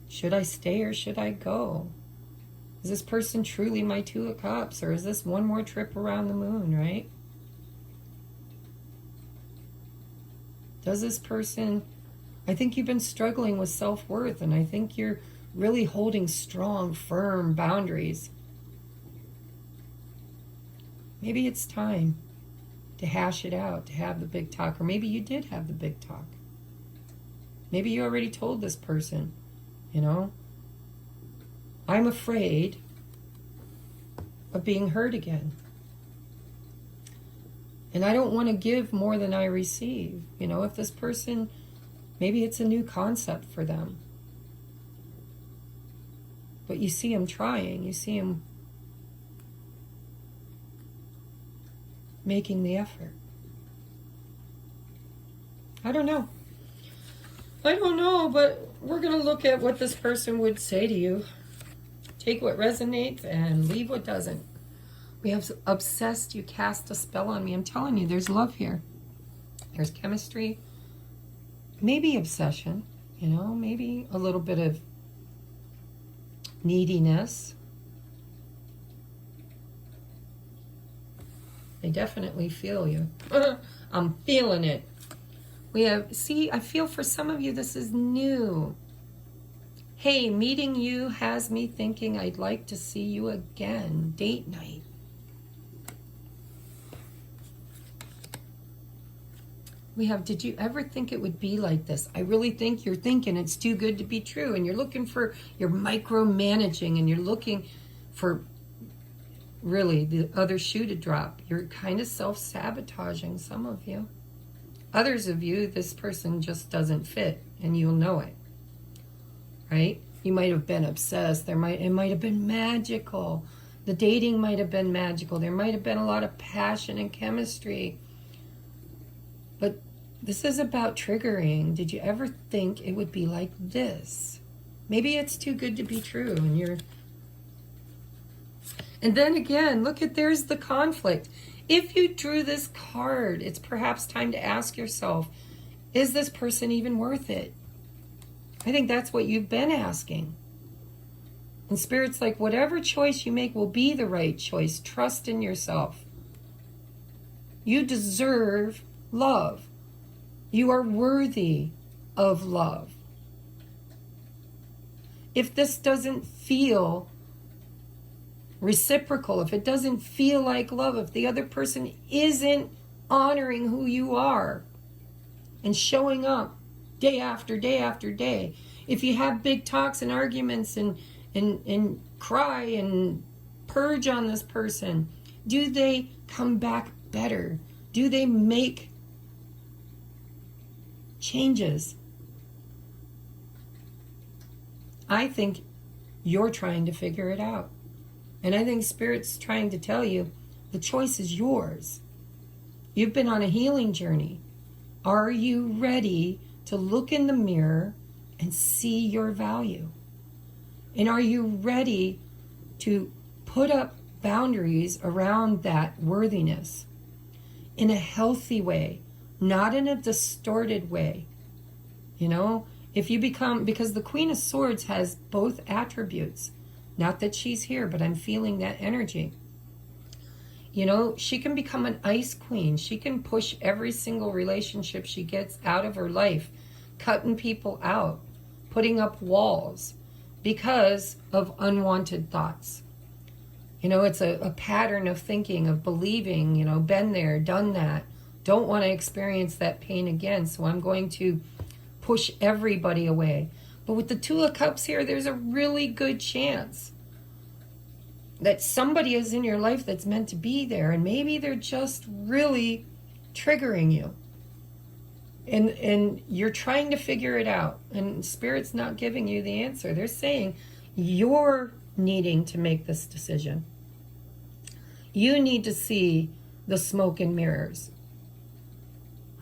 should I stay or should I go? Is this person truly my Two of Cups? Or is this one more trip around the moon, right? Does this person... I think you've been struggling with self-worth, and I think you're really holding strong, firm boundaries. Maybe it's time to hash it out, to have the big talk. Or maybe you did have the big talk. Maybe you already told this person, you know, I'm afraid of being hurt again. And I don't want to give more than I receive. You know, if this person, maybe it's a new concept for them. But you see them trying. You see them making the effort. I don't know. I don't know, but we're going to look at what this person would say to you. Take what resonates and leave what doesn't. We have obsessed, you cast a spell on me. I'm telling you, there's love here. There's chemistry. Maybe obsession, you know, maybe a little bit of neediness. I definitely feel you. I'm feeling it. We have, see, I feel for some of you this is new. Hey, meeting you has me thinking I'd like to see you again. Date night. We have, did you ever think it would be like this? I really think you're thinking it's too good to be true, and you're looking for, you're micromanaging, and you're looking for really the other shoe to drop. You're kind of self-sabotaging, some of you. Others of you, this person just doesn't fit, and you'll know it, right? You might have been obsessed. It might have been magical. The dating might have been magical. There might have been a lot of passion and chemistry. But this is about triggering. Did you ever think it would be like this? Maybe it's too good to be true, and you're... And then again, look at, there's the conflict. If you drew this card, it's perhaps time to ask yourself, is this person even worth it? I think that's what you've been asking. And Spirit's like, whatever choice you make will be the right choice. Trust in yourself. You deserve love. You are worthy of love. If this doesn't feel reciprocal, if it doesn't feel like love, if the other person isn't honoring who you are and showing up day after day after day? If you have big talks and arguments and cry and purge on this person, do they come back better? Do they make changes? I think you're trying to figure it out. And I think Spirit's trying to tell you the choice is yours. You've been on a healing journey. Are you ready to look in the mirror and see your value? And are you ready to put up boundaries around that worthiness in a healthy way, not in a distorted way? You know, if you become, because the Queen of Swords has both attributes. Not that she's here, but I'm feeling that energy. You know, she can become an ice queen. She can push every single relationship she gets out of her life, cutting people out, putting up walls because of unwanted thoughts. You know, it's a pattern of thinking, of believing, you know, been there, done that, don't want to experience that pain again, so I'm going to push everybody away. But with the Two of Cups here, there's a really good chance that somebody is in your life that's meant to be there, and maybe they're just really triggering you. And you're trying to figure it out, and Spirit's not giving you the answer. They're saying you're needing to make this decision. You need to see the smoke and mirrors.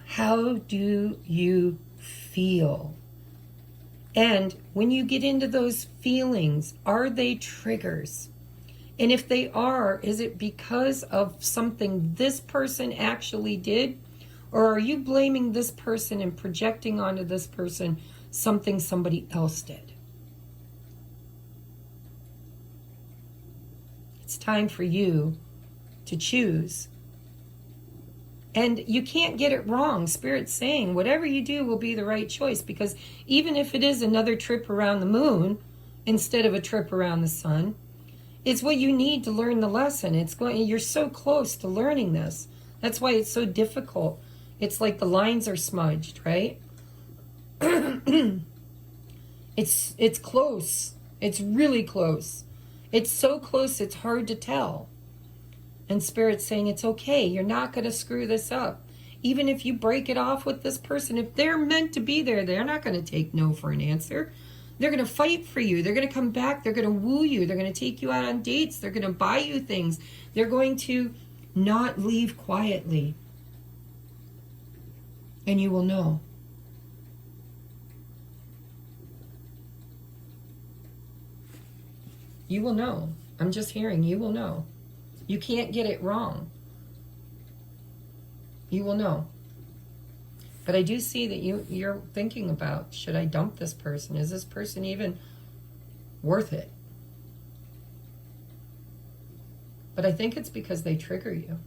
How do you feel? And when you get into those feelings, are they triggers? And if they are, is it because of something this person actually did? Or are you blaming this person and projecting onto this person something somebody else did? It's time for you to choose. And you can't get it wrong. Spirit's saying whatever you do will be the right choice, because even if it is another trip around the moon instead of a trip around the sun, it's what you need to learn the lesson. You're so close to learning this. That's why it's so difficult. It's like the lines are smudged, right? It's close. It's really close. It's so close it's hard to tell. And Spirit's saying it's okay. You're not going to screw this up. Even if you break it off with this person, if they're meant to be there, they're not going to take no for an answer. They're going to fight for you. They're going to come back. They're going to woo you. They're going to take you out on dates. They're going to buy you things. They're going to not leave quietly. And you will know. You will know. I'm just hearing you will know. You can't get it wrong. You will know. But I do see that you're thinking about, should I dump this person? Is this person even worth it? But I think it's because they trigger you.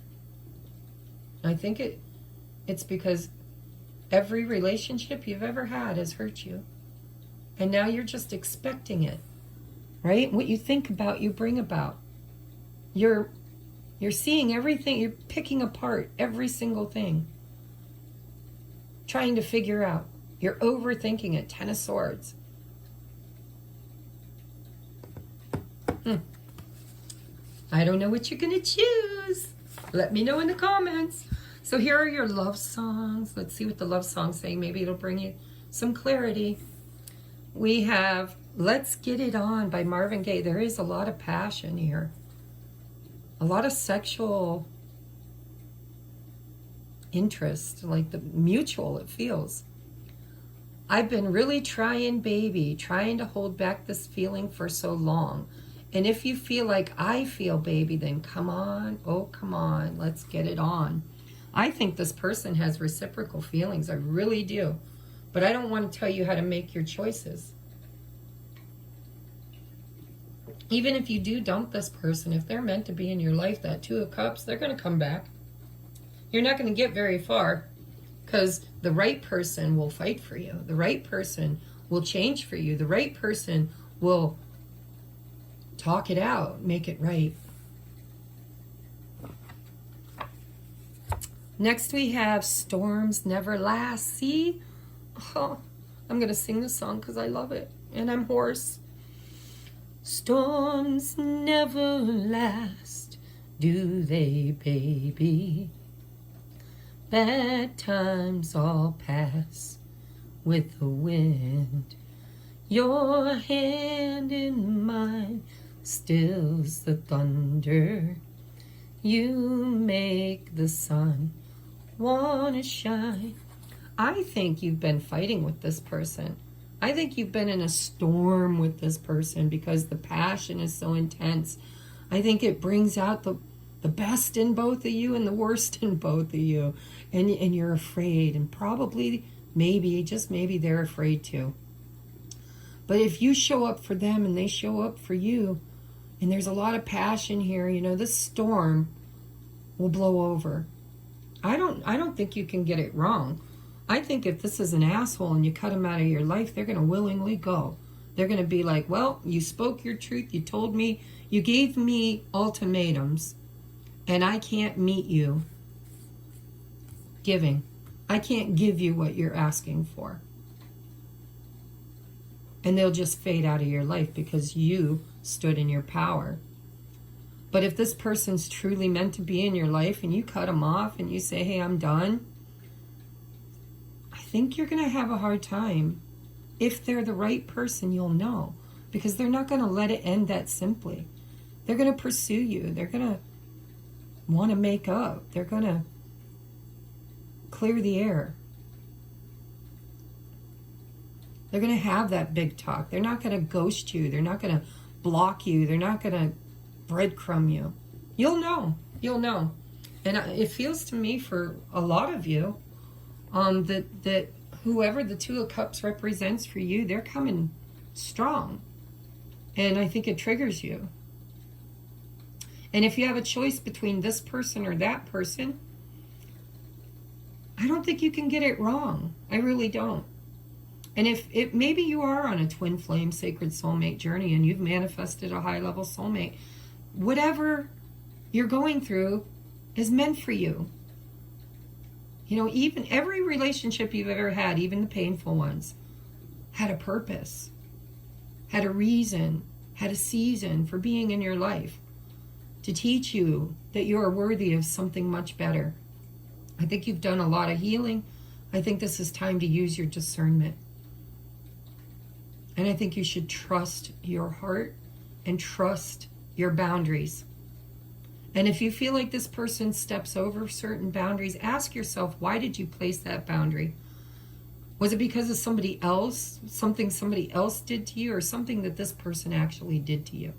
I think it's because every relationship you've ever had has hurt you. And now you're just expecting it, right? What you think about, you bring about. You're seeing everything, you're picking apart every single thing. Trying to figure out. You're overthinking it. Ten of Swords. I don't know what you're going to choose. Let me know in the comments. So here are your love songs. Let's see what the love song's saying. Maybe it'll bring you some clarity. We have Let's Get It On by Marvin Gaye. There is a lot of passion here. A lot of sexual interest, like the mutual, it feels. I've been really trying to hold back this feeling for so long. And if you feel like I feel, baby, then come on. Oh, come on. Let's get it on. I think this person has reciprocal feelings. I really do. But I don't want to tell you how to make your choices. Even if you do dump this person, if they're meant to be in your life, that Two of Cups, they're going to come back. You're not going to get very far, because the right person will fight for you. The right person will change for you. The right person will talk it out, make it right. Next we have Storms Never Last. See? Oh, I'm going to sing the song because I love it. And I'm hoarse. Storms never last, do they, baby? Bad times all pass with the wind. Your hand in mine stills the thunder. You make the sun wanna shine. I think you've been fighting with this person. I think you've been in a storm with this person because the passion is so intense. I think it brings out the best in both of you and the worst in both of you. And you're afraid, and probably, maybe, just maybe they're afraid too. But if you show up for them and they show up for you, and there's a lot of passion here, you know, this storm will blow over. I don't think you can get it wrong. I think if this is an asshole and you cut him out of your life, they're going to willingly go. They're going to be like, well, you spoke your truth. You told me, you gave me ultimatums, and I can't meet you giving. I can't give you what you're asking for. And they'll just fade out of your life because you stood in your power. But if this person's truly meant to be in your life and you cut them off and you say, hey, I'm done, I think you're going to have a hard time. If they're the right person, you'll know. Because they're not going to let it end that simply. They're going to pursue you. They're going to want to make up. They're going to clear the air. They're going to have that big talk. They're not going to ghost you. They're not going to block you. They're not going to breadcrumb you. You'll know. You'll know. And it feels to me for a lot of you that whoever the Two of Cups represents for you, they're coming strong. And I think it triggers you. And if you have a choice between this person or that person, I don't think you can get it wrong. I really don't. And if maybe you are on a twin flame sacred soulmate journey and you've manifested a high level soulmate, whatever you're going through is meant for you. You know, even every relationship you've ever had, even the painful ones, had a purpose, had a reason, had a season for being in your life to teach you that you are worthy of something much better. I think you've done a lot of healing. I think this is time to use your discernment. And I think you should trust your heart and trust your boundaries. And if you feel like this person steps over certain boundaries, ask yourself, why did you place that boundary? Was it because of somebody else, something somebody else did to you, or something that this person actually did to you?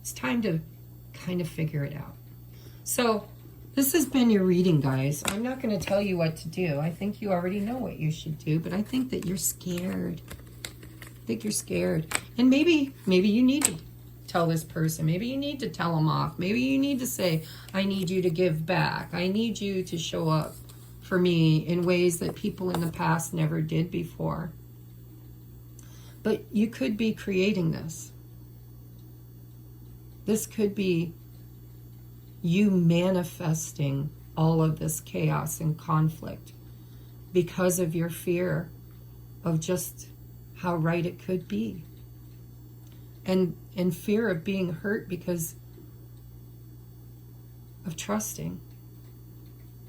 It's time to kind of figure it out. So this has been your reading, guys. I'm not going to tell you what to do. I think you already know what you should do, but I think that you're scared. I think you're scared. And maybe you need to tell this person. Maybe you need to tell them off. Maybe you need to say, I need you to give back. I need you to show up for me in ways that people in the past never did before. But you could be creating this. This could be you manifesting all of this chaos and conflict because of your fear of just how right it could be. And fear of being hurt because of trusting.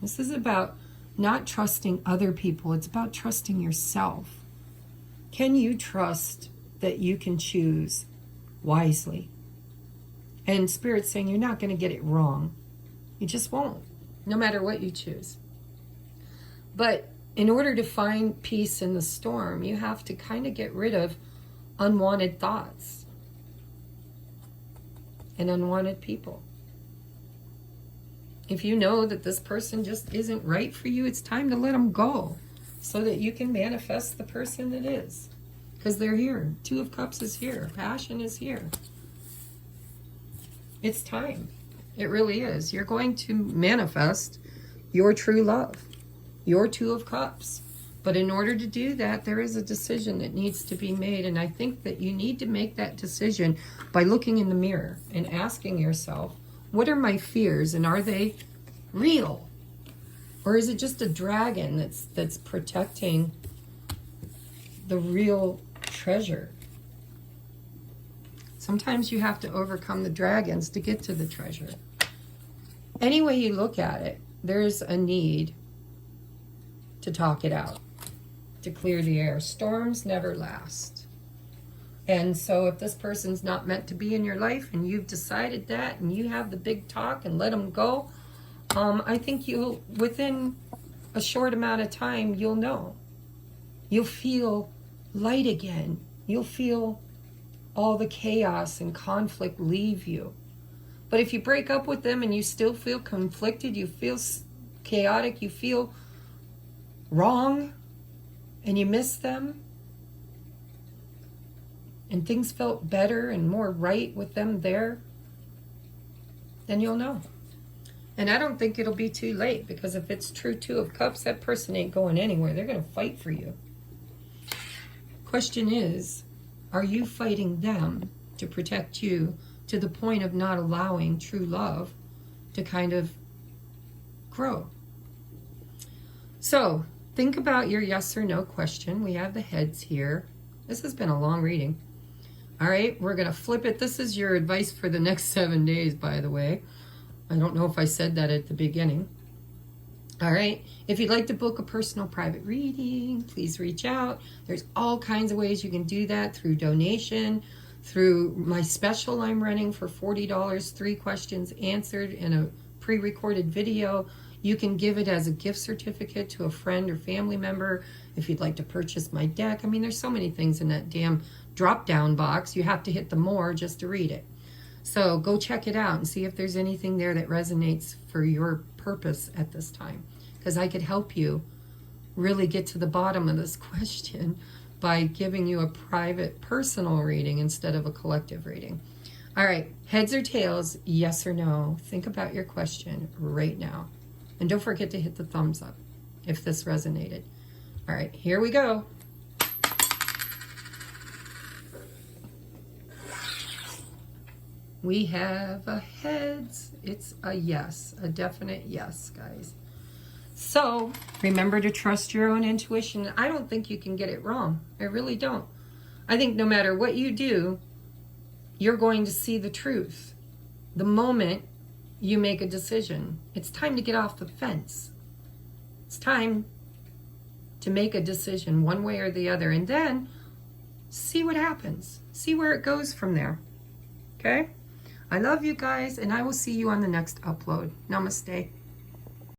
This is about not trusting other people. It's about trusting yourself. Can you trust that you can choose wisely? And Spirit's saying you're not going to get it wrong. You just won't, no matter what you choose. But in order to find peace in the storm, you have to kind of get rid of unwanted thoughts and unwanted people. If you know that this person just isn't right for you, it's time to let them go so that you can manifest the person that is. Because they're here. Two of Cups is here. Passion is here. It's time. It really is. You're going to manifest your true love, your Two of Cups. But in order to do that, there is a decision that needs to be made. And I think that you need to make that decision by looking in the mirror and asking yourself, what are my fears and are they real? Or is it just a dragon that's protecting the real treasure? Sometimes you have to overcome the dragons to get to the treasure. Any way you look at it, there's a need to talk it out, to clear the air. Storms never last. And so if this person's not meant to be in your life and you've decided that and you have the big talk and let them go, I think you'll, within a short amount of time, you'll know. You'll feel light again. You'll feel all the chaos and conflict leave you. But if you break up with them and you still feel conflicted, you feel chaotic, you feel wrong, and you miss them, and things felt better and more right with them there, then you'll know. And I don't think it'll be too late, because if it's true Two of Cups, that person ain't going anywhere. They're going to fight for you. Question is, are you fighting them to protect you to the point of not allowing true love to kind of grow? So think about your yes or no question. We have the heads here. This has been a long reading. All right, we're going to flip it. This is your advice for the next 7 days, by the way. I don't know if I said that at the beginning. All right, if you'd like to book a personal private reading, please reach out. There's all kinds of ways you can do that, through donation, through my special I'm running for $40, 3 questions answered in a pre-recorded video. You can give it as a gift certificate to a friend or family member if you'd like to purchase my deck. I mean, there's so many things in that damn drop-down box. You have to hit the more just to read it. So go check it out and see if there's anything there that resonates for your purpose at this time. Because I could help you really get to the bottom of this question by giving you a private personal reading instead of a collective reading. All right, heads or tails, yes or no? Think about your question right now. And don't forget to hit the thumbs up if this resonated. All right, here we go. We have a heads. It's a yes, a definite yes, guys. So remember to trust your own intuition. I don't think you can get it wrong. I really don't. I think no matter what you do, you're going to see the truth the moment you make a decision. It's time to get off the fence. It's time to make a decision one way or the other, and then see what happens. See where it goes from there. Okay? I love you guys, and I will see you on the next upload. Namaste.